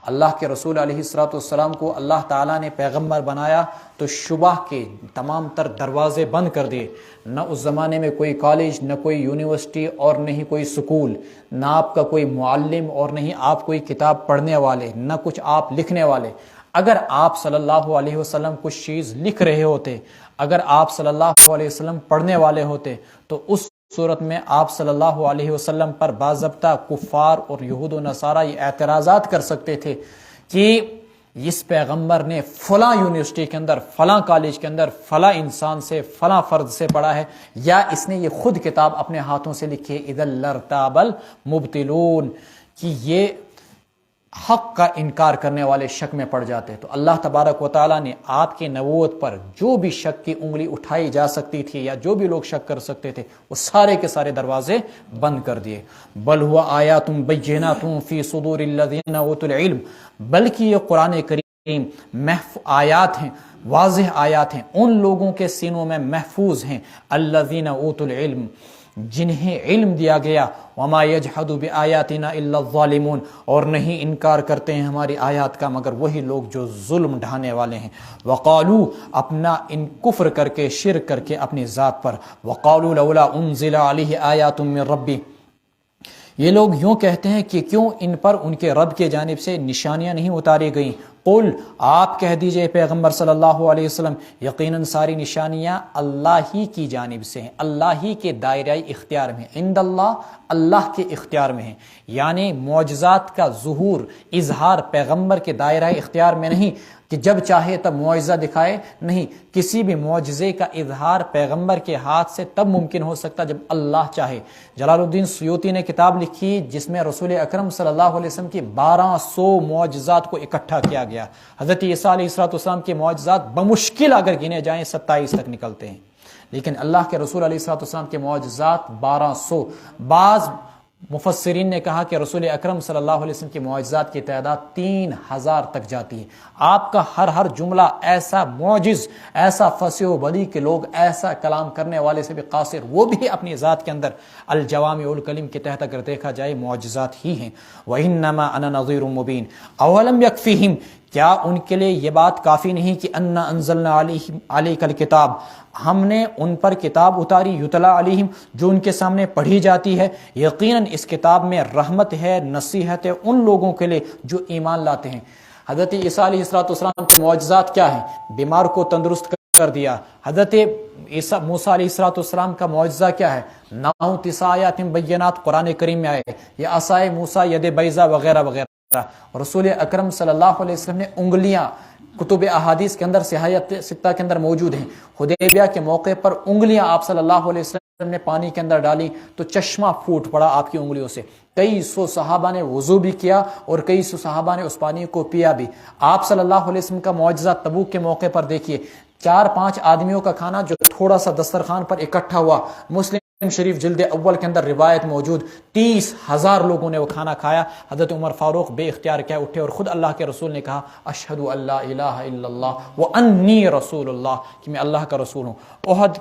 اللہ کے رسول علیہ السلام کو اللہ تعالیٰ نے پیغمبر بنایا تو شبہ کے تمام تر دروازے بند کر دیے، نہ اس زمانے میں کوئی کالج، نہ کوئی یونیورسٹی، اور نہیں کوئی سکول، نہ آپ کا کوئی معلم، اور نہیں آپ کوئی کتاب پڑھنے والے، نہ کچھ آپ لکھنے والے۔ اگر آپ صلی اللہ علیہ وسلم کچھ چیز لکھ رہے ہوتے، اگر آپ صلی اللہ علیہ وسلم پڑھنے والے ہوتے، تو اس صورت میں آپ صلی اللہ علیہ وسلم پر باضابطہ کفار اور یہود و نصارہ یہ اعتراضات کر سکتے تھے کہ اس پیغمبر نے فلاں یونیورسٹی کے اندر، فلاں کالج کے اندر، فلاں انسان سے، فلاں فرد سے پڑھا ہے، یا اس نے یہ خود کتاب اپنے ہاتھوں سے لکھی ہے، اِذًا لَارْتَابَ الْمُبْطِلُونَ، کہ یہ حق کا انکار کرنے والے شک میں پڑ جاتے۔ تو اللہ تبارک و تعالیٰ نے آپ کی نبوت پر جو بھی شک کی انگلی اٹھائی جا سکتی تھی یا جو بھی لوگ شک کر سکتے تھے، وہ سارے کے سارے دروازے بند کر دیے۔ بل ہوا آیات بینات فی صدور الذین اوتوا العلم، بلکہ یہ قرآن کریم آیات ہیں، واضح آیات ہیں، ان لوگوں کے سینوں میں محفوظ ہیں، الذین اوتوا العلم، جنہیں علم دیا گیا، وما یجحد بآیاتنا الا الظالمون، اور نہیں انکار کرتے ہیں ہماری آیات کا مگر وہی لوگ جو ظلم ڈھانے والے ہیں۔ وقالو، اپنا ان کفر کر کے، شرک کر کے اپنی ذات پر، وقالو لولا انزل علیہ آیات من ربی، یہ لوگ یوں کہتے ہیں کہ کیوں ان پر ان کے رب کے جانب سے نشانیاں نہیں اتاری گئیں۔ قل، آپ کہہ دیجئے پیغمبر صلی اللہ علیہ وسلم، یقیناً ساری نشانیاں اللہ ہی کی جانب سے ہیں، اللہ ہی کے دائرۂ اختیار میں ہیں، عند اللہ، اللہ کے اختیار میں ہیں۔ یعنی معجزات کا ظہور، اظہار پیغمبر کے دائرۂ اختیار میں نہیں کہ جب چاہے تب معجزہ دکھائے، نہیں، کسی بھی معجزے کا اظہار پیغمبر کے ہاتھ سے تب ممکن ہو سکتا جب اللہ چاہے۔ جلال الدین سیوطی نے کتاب لکھی جس میں رسول اکرم صلی اللہ علیہ وسلم کی 1200 معجزات کو اکٹھا کیا گیا۔ حضرت عیسیٰ علیہ السلام کے معجزات بمشکل اگر گنے جائیں 27 تک نکلتے ہیں، لیکن اللہ کے رسول علیہ السلام کے معجزات 1200۔ بعض مفسرین نے کہا کہ رسول اکرم صلی اللہ علیہ وسلم کی معجزات کی تعداد 3000 تک جاتی ہے۔ آپ کا ہر جملہ ایسا معجز، ایسا فصیح و بلیغ کہ لوگ ایسا کلام کرنے والے سے بھی قاصر، وہ بھی اپنی ذات کے اندر الجوامع الکلم کے تحت اگر دیکھا جائے معجزات ہی ہیں۔ وَإِنَّمَا أَنَا نَذِيرٌ مُبِينٌ أَوَلَمْ يَكْفِهِمْ، کیا ان کے لیے یہ بات کافی نہیں کہ انا انزلنا علیک الکتاب، ہم نے ان پر کتاب اتاری، یتلا علیہم، جو ان کے سامنے پڑھی جاتی ہے، یقیناً اس کتاب میں رحمت ہے، نصیحت ہے ان لوگوں کے لیے جو ایمان لاتے ہیں۔ حضرت عیسیٰ علیہ السلام کے معجزات کیا ہیں؟ بیمار کو تندرست کر دیا۔ حضرت موسیٰ علیہ السلام کا معجزہ کیا ہے؟ 9 آیات بینات قرآن کریم میں آئے، یہ عصائے موسیٰ، ید بیضا وغیرہ وغیرہ۔ رسول اکرم صلی اللہ علیہ وسلم نے انگلیاں کتب احادیث کے اندر صحیحۃ ستہ کے اندر موجود ہیں، حدیبیہ کے موقع پر انگلیاں آپ صلی اللہ علیہ وسلم نے پانی کے اندر ڈالی تو چشمہ پھوٹ پڑا آپ کی انگلیوں سے۔ کئی سو صحابہ نے وضو بھی کیا اور کئی سو صحابہ نے اس پانی کو پیا بھی۔ آپ صلی اللہ علیہ وسلم کا معجزہ تبوک کے موقع پر دیکھیے، 4-5 آدمیوں کا کھانا جو تھوڑا سا دسترخوان پر اکٹھا ہوا، مسلم شریف جلد اول کے اندر روایت موجود، 30,000 لوگوں نے وہ کھانا کھایا۔ حضرت عمر فاروق بے اختیار کیا اٹھے اور خود اللہ کے رسول نے کہا اشہد ان لا الہ الا اللہ وانی رسول اللہ، کہ میں اللہ کا رسول ہوں۔ احد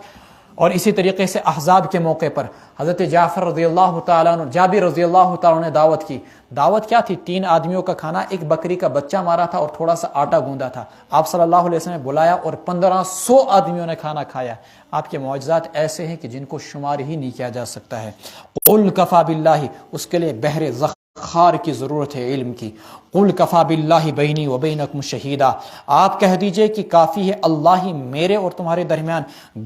اور اسی طریقے سے احزاب کے موقع پر حضرت جعفر رضی اللہ تعالیٰ عنہ، جابر رضی اللہ تعالیٰ عنہ نے دعوت کی۔ دعوت کیا تھی؟ 3 آدمیوں کا کھانا، ایک بکری کا بچہ مارا تھا اور تھوڑا سا آٹا گوندا تھا۔ آپ صلی اللہ علیہ وسلم نے بلایا اور 1500 آدمیوں نے کھانا کھایا۔ آپ کے معجزات ایسے ہیں کہ جن کو شمار ہی نہیں کیا جا سکتا ہے۔ قل کفا باللہ، اس کے لیے بحر ذخار کی ضرورت ہے علم کی۔ قل کفا باللہ بینی و بینکم شہیدا، آپ کہہ دیجئے کہ کافی ہے اللہ ہی میرے اور تمہارے درمیان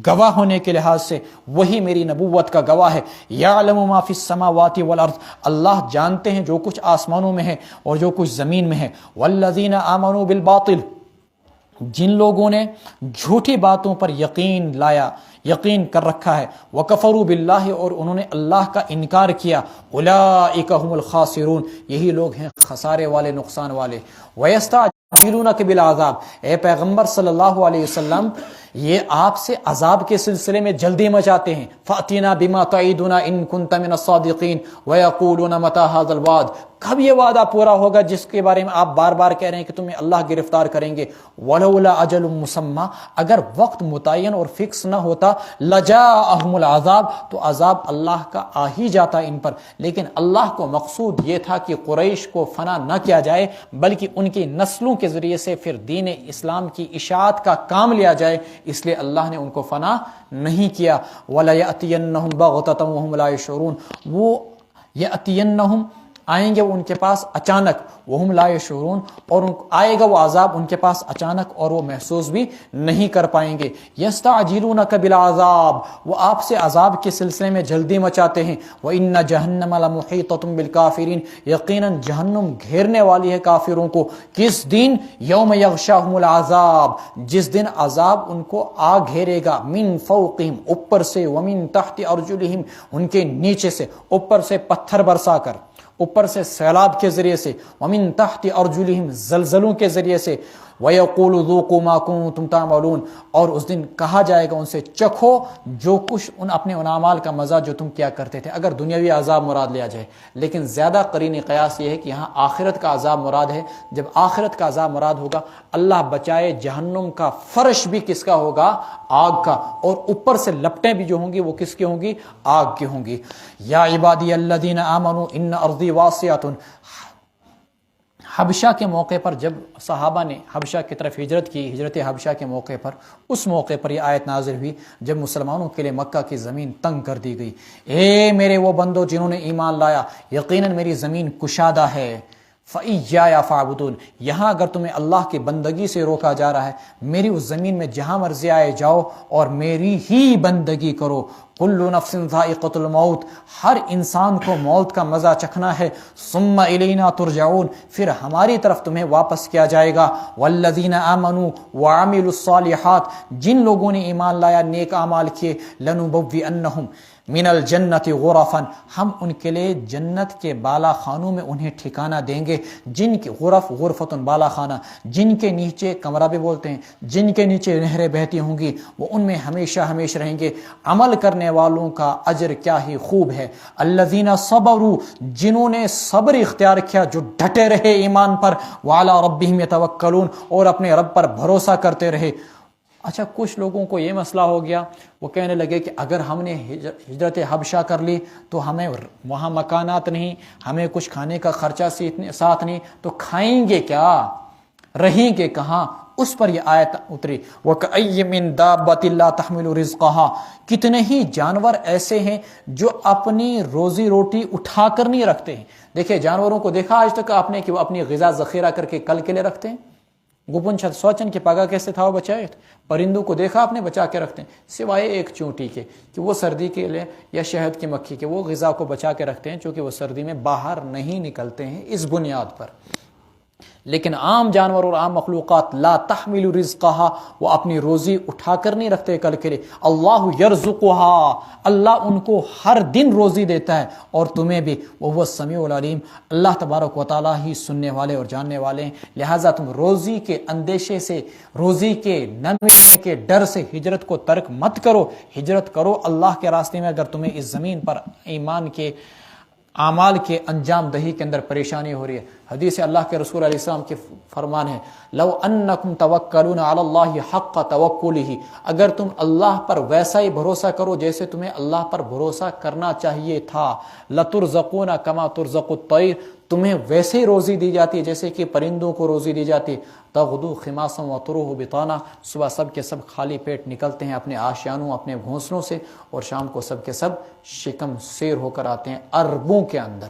گواہ ہونے کے لحاظ سے، وہی میری نبوت کا گواہ ہے۔ یعلم ما فی السماوات والارض، اللہ جانتے ہیں جو کچھ آسمانوں میں ہے اور جو کچھ زمین میں ہے۔ والذین آمنوا بالباطل، جن لوگوں نے جھوٹی باتوں پر یقین لایا، یقین کر رکھا ہے، وکفروا باللہ، اور انہوں نے اللہ کا انکار کیا، اولئک هم الخاسرون، یہی لوگ ہیں خسارے والے، نقصان والے۔ ویستعجلونک بالعذاب، اے پیغمبر صلی اللہ علیہ وسلم یہ آپ سے عذاب کے سلسلے میں جلدی مچاتے ہیں۔ فاتنا بما تعیدنا ان کنت من الصادقین ویقولون متی ھذا الوعد، کب یہ وعدہ پورا ہوگا جس کے بارے میں آپ بار بار کہہ رہے ہیں کہ تمہیں اللہ گرفتار کریں گے۔ ولولا اجل مسمى، اگر وقت متعین اور فکس نہ ہوتا، لجاءہم العذاب، تو عذاب اللہ کا آ ہی جاتا ان پر، لیکن اللہ کو مقصود یہ تھا کہ قریش کو فنا نہ کیا جائے بلکہ ان کی نسلوں کے ذریعے سے پھر دین اسلام کی اشاعت کا کام لیا جائے، اس لیے اللہ نے ان کو فنا نہیں کیا۔ وَلَيَأْتِيَنَّهُمْ بَغْتَةً وَهُمْ لَا يَشْعُرُونَ، وہ یأتینہم آئیں گے وہ ان کے پاس اچانک، وہم لا یشعرون، اور آئے گا وہ عذاب ان کے پاس اچانک اور وہ محسوس بھی نہیں کر پائیں گے۔ یستعجلونک بالعذاب، وہ آپ سے عذاب کے سلسلے میں جلدی مچاتے ہیں۔ وَإِنَّ جَهَنَّمَ لَمُحِيطَةٌ بِالْكَافِرِينَ، یقیناً جہنم گھیرنے والی ہے کافروں کو۔ کس دن؟ یوم یغشاہم العذاب، جس دن عذاب ان کو آ گھیرے گا، من فوقہم، اوپر سے، ومن تحت ارجلہم، ان کے نیچے سے، اوپر سے پتھر برسا کر، اوپر سے سیلاب کے ذریعے سے، ومن تحت ارجلہم، زلزلوں کے ذریعے سے، وَيَقُولُ ذُوقُوا مَا كُنتُمْ تَعْمَلُونَ، اور اس دن کہا جائے گا ان سے چکھو جو کچھ اپنے ان اعمال کا مزہ جو تم کیا کرتے تھے، اگر دنیاوی عذاب مراد لیا جائے۔ لیکن زیادہ قرین قیاس یہ ہے کہ یہاں آخرت کا عذاب مراد ہے۔ جب آخرت کا عذاب مراد ہوگا، اللہ بچائے، جہنم کا فرش بھی کس کا ہوگا؟ آگ کا، اور اوپر سے لپٹیں بھی جو ہوں گی وہ کس کی ہوں گی؟ آگ کی ہوں گی۔ یا عبادی الذین آمنوا ان ارضی واسعۃ، حبشہ کے موقع پر جب صحابہ نے حبشہ کی طرف ہجرت کی، ہجرت حبشہ کے موقع پر، اس موقع پر یہ آیت نازل ہوئی جب مسلمانوں کے لیے مکہ کی زمین تنگ کر دی گئی۔ اے میرے وہ بندو جنہوں نے ایمان لایا، یقیناً میری زمین کشادہ ہے، فَإِيَّايَ فَاعْبُدُونَ، یہاں اگر تمہیں اللہ کی بندگی سے روکا جا رہا ہے، میری اس زمین میں جہاں مرضی آئے جاؤ اور میری ہی بندگی کرو۔ کُلُّ نَفْسٍ ذَائِقَةُ الْمَوْتِ، ہر انسان کو موت کا مزہ چکھنا ہے۔ ثُمَّ إِلَيْنَا تُرْجَعُونَ، پھر ہماری طرف تمہیں واپس کیا جائے گا۔ وَالَّذِينَ آمَنُوا وَعَمِلُوا الصَّالِحَاتِ، جن لوگوں نے ایمان لایا، نیک اعمال کیے، لَنُبَوِّئَنَّهُمْ من الجنت غرفا، ہم ان کے لیے جنت کے بالا خانوں میں انہیں ٹھکانہ دیں گے، جن کے غرف، غرفتن بالا خانہ، جن کے نیچے کمرہ بھی بولتے ہیں، جن کے نیچے نہریں بہتی ہوں گی، وہ ان میں ہمیشہ ہمیشہ رہیں گے۔ عمل کرنے والوں کا اجر کیا ہی خوب ہے۔ الذین صبروا، جنہوں نے صبر اختیار کیا، جو ڈٹے رہے ایمان پر، وعلی ربہم یتوکلون، اور اپنے رب پر بھروسہ کرتے رہے۔ اچھا، کچھ لوگوں کو یہ مسئلہ ہو گیا، وہ کہنے لگے کہ اگر ہم نے ہجرت حبشہ کر لی تو ہمیں وہاں مکانات نہیں، ہمیں کچھ کھانے کا خرچہ ساتھ نہیں، تو کھائیں گے کیا؟ رہیں کہ کہاں، اس پر یہ آیت اتری، وَكَأَيٍّ مِّن دَابَّةٍ لَّا تَحْمِلُ رِزْقَهَا، کتنے ہی جانور ایسے ہیں جو اپنی روزی روٹی اٹھا کر نہیں رکھتے ہیں۔ دیکھیں جانوروں کو دیکھا آج تک آپ نے کہ وہ اپنی غذا ذخیرہ کر کے کل کے لیے رکھتے ہیں؟ گپن چھت سوچن کے پگا کیسے تھا وہ بچائے؟ پرندوں کو دیکھا آپ نے بچا کے رکھتے ہیں، سوائے ایک چونٹی کے کہ وہ سردی کے لیے، یا شہد کی مکھی کے، وہ غذا کو بچا کے رکھتے ہیں چونکہ وہ سردی میں باہر نہیں نکلتے ہیں اس بنیاد پر۔ لیکن عام جانور اور عام مخلوقات لا تحمل رزقها، وہ اپنی روزی اٹھا کر نہیں رکھتے کل کے لیے۔ اللہ یرزقها، اللہ ان کو ہر دن روزی دیتا ہے اور تمہیں بھی، وہ السمیع العلیم، اللہ تبارک و تعالیٰ ہی سننے والے اور جاننے والے ہیں۔ لہٰذا تم روزی کے اندیشے سے، روزی کے نہ ملنے کے ڈر سے ہجرت کو ترک مت کرو، ہجرت کرو اللہ کے راستے میں۔ اگر تمہیں اس زمین پر ایمان کے اعمال کے انجام دہی کے اندر پریشانی ہو رہی ہے، حدیث اللہ کے رسول علیہ السلام کے فرمان ہے، لو انکم توکلون علی اللہ حق توکلہ، اگر تم اللہ پر ویسا ہی بھروسہ کرو جیسے تمہیں اللہ پر بھروسہ کرنا چاہیے تھا، لترزقون کما ترزق الطیر، تمہیں ویسے ہی روزی دی جاتی ہے جیسے کہ پرندوں کو روزی دی جاتی ہے، تغدو خماسا وتروح بطانا، صبح سب کے سب خالی پیٹ نکلتے ہیں اپنے آشیانوں، اپنے گھونسلوں سے، اور شام کو سب کے سب شکم سیر ہو کر آتے ہیں اربوں کے اندر۔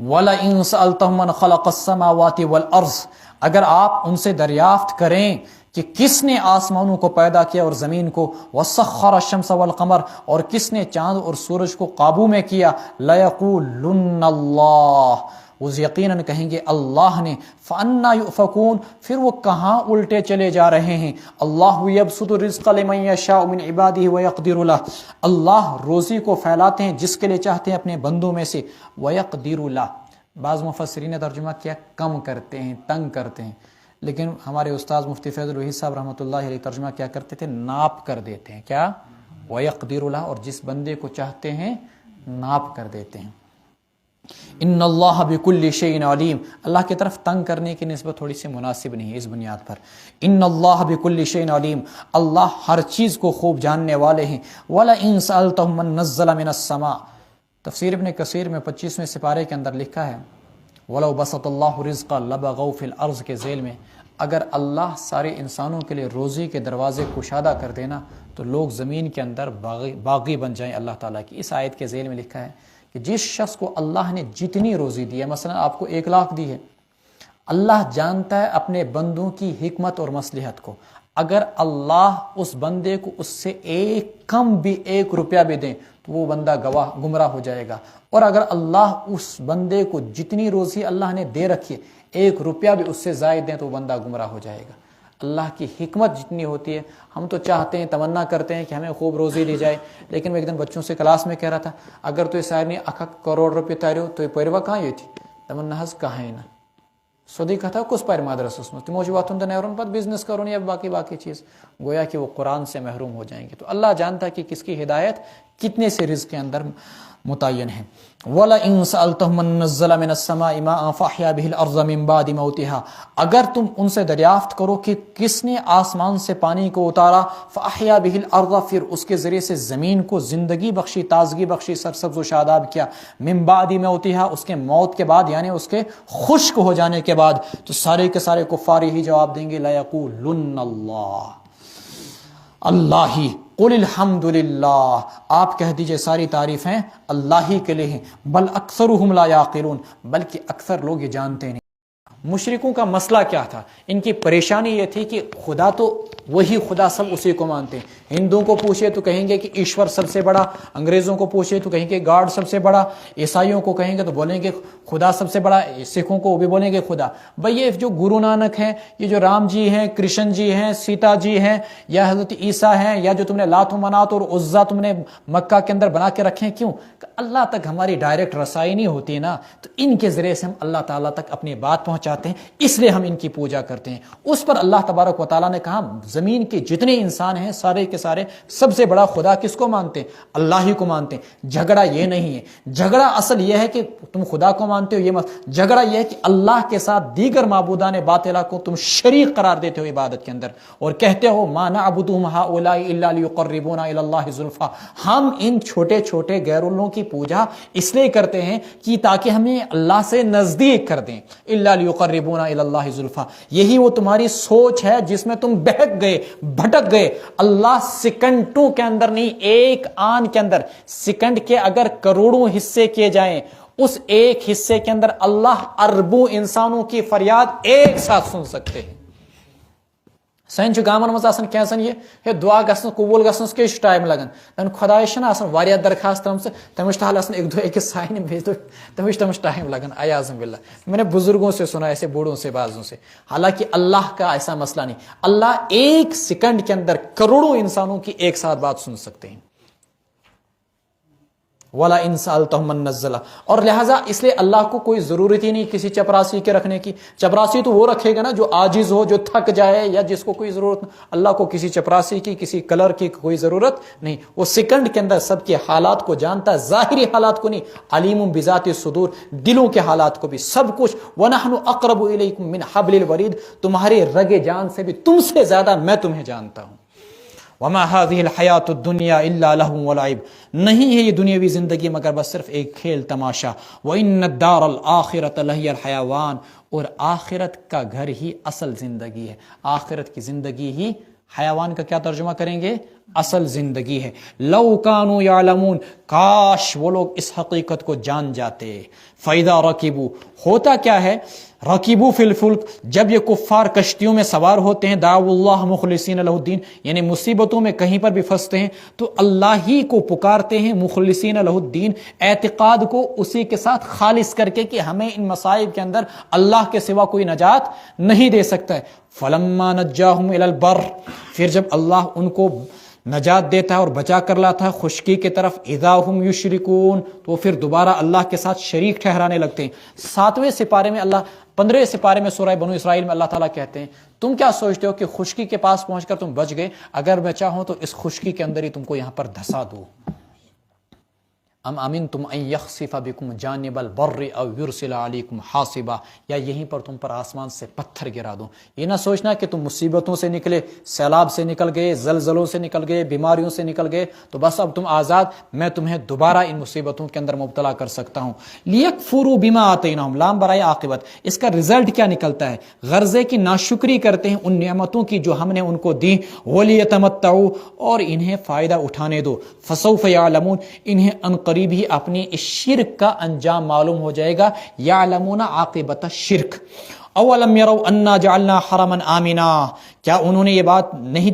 وَلَئِن سَأَلْتَهُم مَّنْ خَلَقَ السَّمَاوَاتِ وَالْأَرْضَ، اگر آپ ان سے دریافت کریں کہ کس نے آسمانوں کو پیدا کیا اور زمین کو، وَسَخَّرَ الشَّمْسَ وَالْقَمَرَ، اور کس نے چاند اور سورج کو قابو میں کیا، لَيَقُولُنَّ اللَّهُ، وہ یقیناً کہیں گے اللہ نے، فَأَنَّىٰ يُؤْفَكُونَ، پھر وہ کہاں الٹے چلے جا رہے ہیں۔ اللہ يَبْسُطُ الرِّزْقَ لِمَن يَشَاءُ مِنْ عِبَادِهِ وَيَقْدِرُ لَهُ، اللہ روزی کو پھیلاتے ہیں جس کے لیے چاہتے ہیں اپنے بندوں میں سے، وَيَقْدِرُ لَهُ، بعض مفسرین نے ترجمہ کیا کم کرتے ہیں، تنگ کرتے ہیں، لیکن ہمارے استاد مفتی فیض الوحید صاحب رحمۃ اللہ علیہ ترجمہ کیا کرتے تھے، ناپ کر دیتے ہیں، کیا، وَيَقْدِرُ لَهُ، اور جس بندے کو چاہتے ہیں ناپ کر دیتے ہیں۔ ان اللہ بکل شیء علیم، اللہ کی طرف تنگ کرنے کی نسبت تھوڑی سی مناسب نہیں ہے اس بنیاد پر۔ ان اللہ بکل شیء علیم، اللہ ہر چیز کو خوب جاننے والے ہیں۔ وَلَئِن سَأَلْتَهُم مَّن نَزَّلَ مِنَ السَّمَاءِ، تفسیر ابن کثیر میں 25ویں سپارے کے اندر لکھا ہے، وَلَوْ بَسَطَ اللَّهُ رِزْقَ لَبَغَوْا فِي الْأَرْضِ کے ذیل میں، اگر اللہ سارے انسانوں کے لیے روزی کے دروازے کشادہ کر دینا تو لوگ زمین کے اندر باغی بن جائیں اللہ تعالیٰ کی۔ اس آیت کے ذیل میں لکھا ہے کہ جس شخص کو اللہ نے جتنی روزی دی ہے، مثلا آپ کو 1 لاکھ دی ہے، اللہ جانتا ہے اپنے بندوں کی حکمت اور مصلحت کو، اگر اللہ اس بندے کو اس سے کم بھی 1 روپیہ بھی دیں تو وہ بندہ گمراہ ہو جائے گا، اور اگر اللہ اس بندے کو جتنی روزی اللہ نے دے رکھی ہے 1 روپیہ بھی اس سے زائد دیں تو وہ بندہ گمراہ ہو جائے گا۔ اللہ کی حکمت جتنی ہوتی ہے، ہم تو چاہتے ہیں، تمنا کرتے ہیں کہ ہمیں خوب روزی دی جائے، لیکن میں ایک دن بچوں سے کلاس میں کہہ رہا تھا، اگر تو سارے 1 کروڑ روپے تاریو تو پریوا کہاں یہ تھی تمنا حس کہاں نا سودی کہتا کس پیر مدرسس میں تمو واتن تو نیرون پت بزنس کرون یا باقی چیز، گویا کہ وہ قرآن سے محروم ہو جائیں گے۔ تو اللہ جانتا ہے کہ کس کی ہدایت کتنے سے رزق کے اندر متعین ہے۔ وَلَئِن سَأَلْتَهُم مَّن نَزَّلَ مِنَ السَّمَاءِ مَاءً فَأَحْيَا بِهِ الْأَرْضَ مِن بَعْدِ مَوْتِهَا، اگر تم ان سے دریافت کرو کہ کس نے آسمان سے پانی کو اتارا، فَأَحْيَا بِهِ الْأَرْضَ، پھر اس کے ذریعے سے زمین کو زندگی بخشی، تازگی بخشی، سرسبز و شاداب کیا، مِن بَعْدِ مَوْتِهَا، اس کے موت کے بعد، یعنی اس کے خشک ہو جانے کے بعد، تو سارے کے سارے کفار ہی جواب دیں گے، لَيَقُولُنَّ اللَّهُ، اللہ ہی، قُلِ الْحَمْدُ لِلَّهِ، آپ کہہ دیجئے ساری تعریفیں اللہ ہی کے لیے ہیں، بل اکثرهم لا یعقلون، بلکہ اکثر لوگ یہ جانتے نہیں۔ مشرکوں کا مسئلہ کیا تھا؟ ان کی پریشانی یہ تھی کہ خدا تو وہی خدا، سب اسی کو مانتے ہیں۔ ہندوؤں کو پوچھے تو کہیں گے کہ ایشور سب سے بڑا، انگریزوں کو پوچھے تو کہیں گے گاڈ سب سے بڑا، عیسائیوں کو کہیں گے تو بولیں گے خدا سب سے بڑا، سکھوں کو وہ بھی بولیں گے خدا۔ بھئی یہ جو گرو نانک ہیں، یہ جو رام جی ہیں، کرشن جی ہیں، سیتا جی ہیں، یا حضرت عیسیٰ ہیں، یا جو تم نے لات و منات اور عزا تم نے مکہ کے اندر بنا کے رکھے ہیں، کیوں؟ کہ اللہ تک ہماری ڈائریکٹ رسائی نہیں ہوتی نا، تو ان کے ذریعے سے ہم اللہ تعالیٰ تک اپنی بات پہنچاتے ہیں، اس لیے ہم ان کی پوجا کرتے ہیں۔ اس پر اللہ تبارک و تعالیٰ نے کہا زمین کے جتنے انسان ہیں سارے کے سارے سب سے بڑا خدا کس کو مانتے ہیں؟ اللہ ہی کو مانتے ہیں۔ جھگڑا یہ نہیں ہے، جھگڑا اصل یہ ہے کہ تم خدا کو مانتے ہو، یہ جھگڑا یہ ہے کہ اللہ کے ساتھ دیگر معبودان باطلہ کو تم شریک قرار دیتے ہو عبادت کے اندر، اور کہتے ہو ما نعبدهم هؤلاء الا ليقربونا الى الله زلفى، ہم ان چھوٹے چھوٹے غیر اللہ کی پوجا اس لیے کرتے ہیں کہ تاکہ ہمیں اللہ سے نزدیک کر دیں، الا ليقربونا الى الله زلفى۔ یہی وہ تمہاری سوچ ہے جس میں تم بہک گئے، بھٹک گئے۔ اللہ سیکنڈوں کے اندر نہیں، ایک آن کے اندر، سیکنڈ کے اگر کروڑوں حصے کیے جائیں، اس ایک حصے کے اندر اللہ اربوں انسانوں کی فریاد ایک ساتھ سن سکتے ہیں۔ سن گامن مز آسان کینسن یہ دعا گھن قبول گھنس کی ٹائم لگان، دن خدائس واریاہ درخواست ترمز تمس ٹال آسان ایک دو أکس سانہ بیس دو تمس ٹائم لگان، اعاذ باللہ۔ میں نے بزرگوں سے سنا، ایسے بوڑھوں سے، بعضوں سے۔ حالانکہ اللہ کا ایسا مسئلہ نہیں، اللہ ایک سیکنڈ کے اندر کروڑوں انسانوں کی ایک ساتھ بات سن سکتے ہیں۔ ولا ان سألتهم من نزل، اور لہٰذا اس لیے اللہ کو کوئی ضرورت ہی نہیں کسی چپراسی کے رکھنے کی۔ چپراسی تو وہ رکھے گا نا جو عاجز ہو، جو تھک جائے، یا جس کو کوئی ضرورت نہیں۔ اللہ کو کسی چپراسی کی، کسی کلر کی کوئی ضرورت نہیں۔ وہ سیکنڈ کے اندر سب کے حالات کو جانتا ہے، ظاہری حالات کو نہیں، علیم بذات الصدور، دلوں کے حالات کو بھی، سب کچھ۔ وَنَحْنُ أَقْرَبُ إِلَيْكُم مِّنْ حَبْلِ الْوَرِيدِ، تمہارے رگ جان سے بھی تم سے زیادہ میں تمہیں جانتا ہوں۔ وما هذه الحیات الدنیا الا لہو ولعب، نہیں ہے یہ دنیاوی زندگی مگر بس صرف ایک کھیل تماشا۔ وان الدار الاخرۃ لہی الحیوان، اور آخرت کا گھر ہی اصل زندگی ہے۔ آخرت کی زندگی ہی، حیوان کا کیا ترجمہ کریں گے؟ اصل زندگی ہے۔ لو کانوا یعلمون، کاش وہ لوگ اس حقیقت کو جان جاتے۔ فاذا رکبوا، ہوتا کیا ہے؟ رکبوا فی الفلک، جب یہ کفار کشتیوں میں سوار ہوتے ہیں، دعوا اللہ مخلصین لہ الدین، یعنی مصیبتوں میں کہیں پر بھی پھنستے ہیں تو اللہ ہی کو پکارتے ہیں، مخلصین لہ الدین، اعتقاد کو اسی کے ساتھ خالص کر کے کہ ہمیں ان مصائب کے اندر اللہ کے سوا کوئی نجات نہیں دے سکتا ہے۔ فلما نجاہم الی البر، پھر جب اللہ ان کو نجات دیتا ہے اور بچا کر لاتا ہے خشکی کی طرف، اذا ہم یشرکون، تو پھر دوبارہ اللہ کے ساتھ شریک ٹھہرانے لگتے ہیں۔ 7ویں سپارے میں اللہ، 15ویں سپارے میں سورہ بنو اسرائیل میں اللہ تعالیٰ کہتے ہیں تم کیا سوچتے ہو کہ خشکی کے پاس پہنچ کر تم بچ گئے؟ اگر میں چاہوں تو اس خشکی کے اندر ہی تم کو یہاں پر دھسا دوں۔ ام امنتم ان یخسف بکم جانب البر او یرسل علیکم حاصبا، یا یہیں پر تم پر آسمان سے پتھر گرا دوں۔ یہ نہ سوچنا کہ تم مصیبتوں سے نکلے، سیلاب سے نکل گئے، زلزلوں سے نکل گئے، بیماریوں سے نکل گئے تو بس اب تم آزاد، میں تمہیں دوبارہ ان مصیبتوں کے اندر مبتلا کر سکتا ہوں۔ لیکفروا بما آتیناہم، لام برائے عاقبت، اس کا رزلٹ کیا نکلتا ہے؟ غرضے کی ناشکری کرتے ہیں ان نعمتوں کی جو ہم نے ان کو دی، ولیتمتعوا، اور انہیں فائدہ اٹھانے دو، فسوف یعلمون، انہیں ان قریب ہی اپنی اس شرک کا انجام معلوم ہو جائے گا۔ یعلمون عاقبت الشرک۔ اولم یروا انا جعلنا حرما آمنا، کیا انہوں نے یہ بات نہیں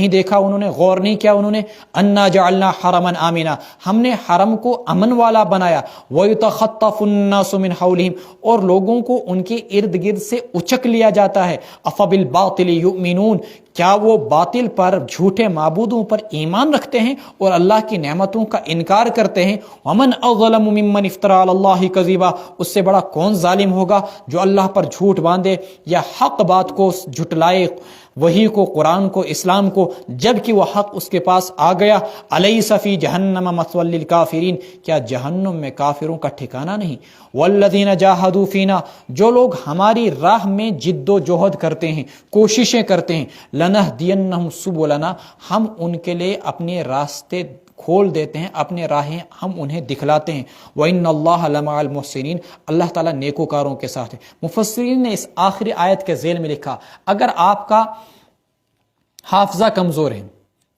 دیکھا، انہوں نے غور نہیں کیا، انہوں نے انا جعلنا حرما آمنا، ہم نے حرم کو امن والا بنایا، ویتخطف الناس من حولہم، اور لوگوں کو ان کے ارد گرد سے اچک لیا جاتا ہے۔ افبالباطل یؤمنون، کیا وہ باطل پر، جھوٹے معبودوں پر ایمان رکھتے ہیں اور اللہ کی نعمتوں کا انکار کرتے ہیں؟ ومن اظلم ممن افترى علی اللہ کذبا، اس سے بڑا کون ظالم ہوگا جو اللہ پر جھوٹ باندھے یا حق بات کو جھٹلائے، وہی کو، قرآن کو، اسلام کو، جب کہ وہ حق اس کے پاس آ گیا۔ الیس فی جہنم مثوی للکافرین، کیا جہنم میں کافروں کا ٹھکانہ نہیں؟ والذین جاہدوا فینا، جو لوگ ہماری راہ میں جد و جہد کرتے ہیں، کوششیں کرتے ہیں، لنہدینہم سبلنا، ہم ان کے لیے اپنے راستے کھول دیتے ہیں، اپنے راہیں ہم انہیں دکھلاتے ہیں۔ وَإِنَّ اللَّهَ لَمَعَ الْمُحْسِنِينَ، اللہ تعالیٰ نیکوکاروں کے ساتھ ہے۔ مفسرین نے اس آخری آیت کے ذیل میں لکھا، اگر آپ کا حافظہ کمزور ہے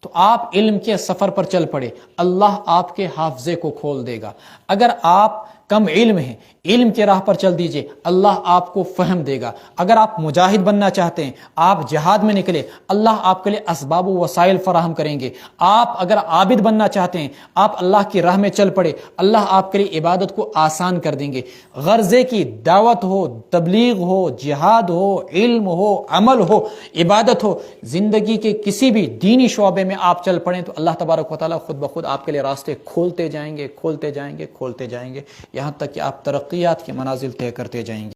تو آپ علم کے سفر پر چل پڑے، اللہ آپ کے حافظے کو کھول دے گا۔ اگر آپ کم علم ہیں، علم کے راہ پر چل دیجئے، اللہ آپ کو فہم دے گا۔ اگر آپ مجاہد بننا چاہتے ہیں، آپ جہاد میں نکلے، اللہ آپ کے لیے اسباب و وسائل فراہم کریں گے۔ آپ اگر عابد بننا چاہتے ہیں، آپ اللہ کی راہ میں چل پڑے، اللہ آپ کے لیے عبادت کو آسان کر دیں گے۔ غرضے کی دعوت ہو، تبلیغ ہو، جہاد ہو، علم ہو، عمل ہو، عبادت ہو، زندگی کے کسی بھی دینی شعبے میں آپ چل پڑیں تو اللہ تبارک و تعالیٰ خود بخود آپ کے لیے راستے کھولتے جائیں گے، کھولتے جائیں گے، کھولتے جائیں گے، یہاں تک کہ آپ ترقیات کے منازل طے کرتے جائیں گے۔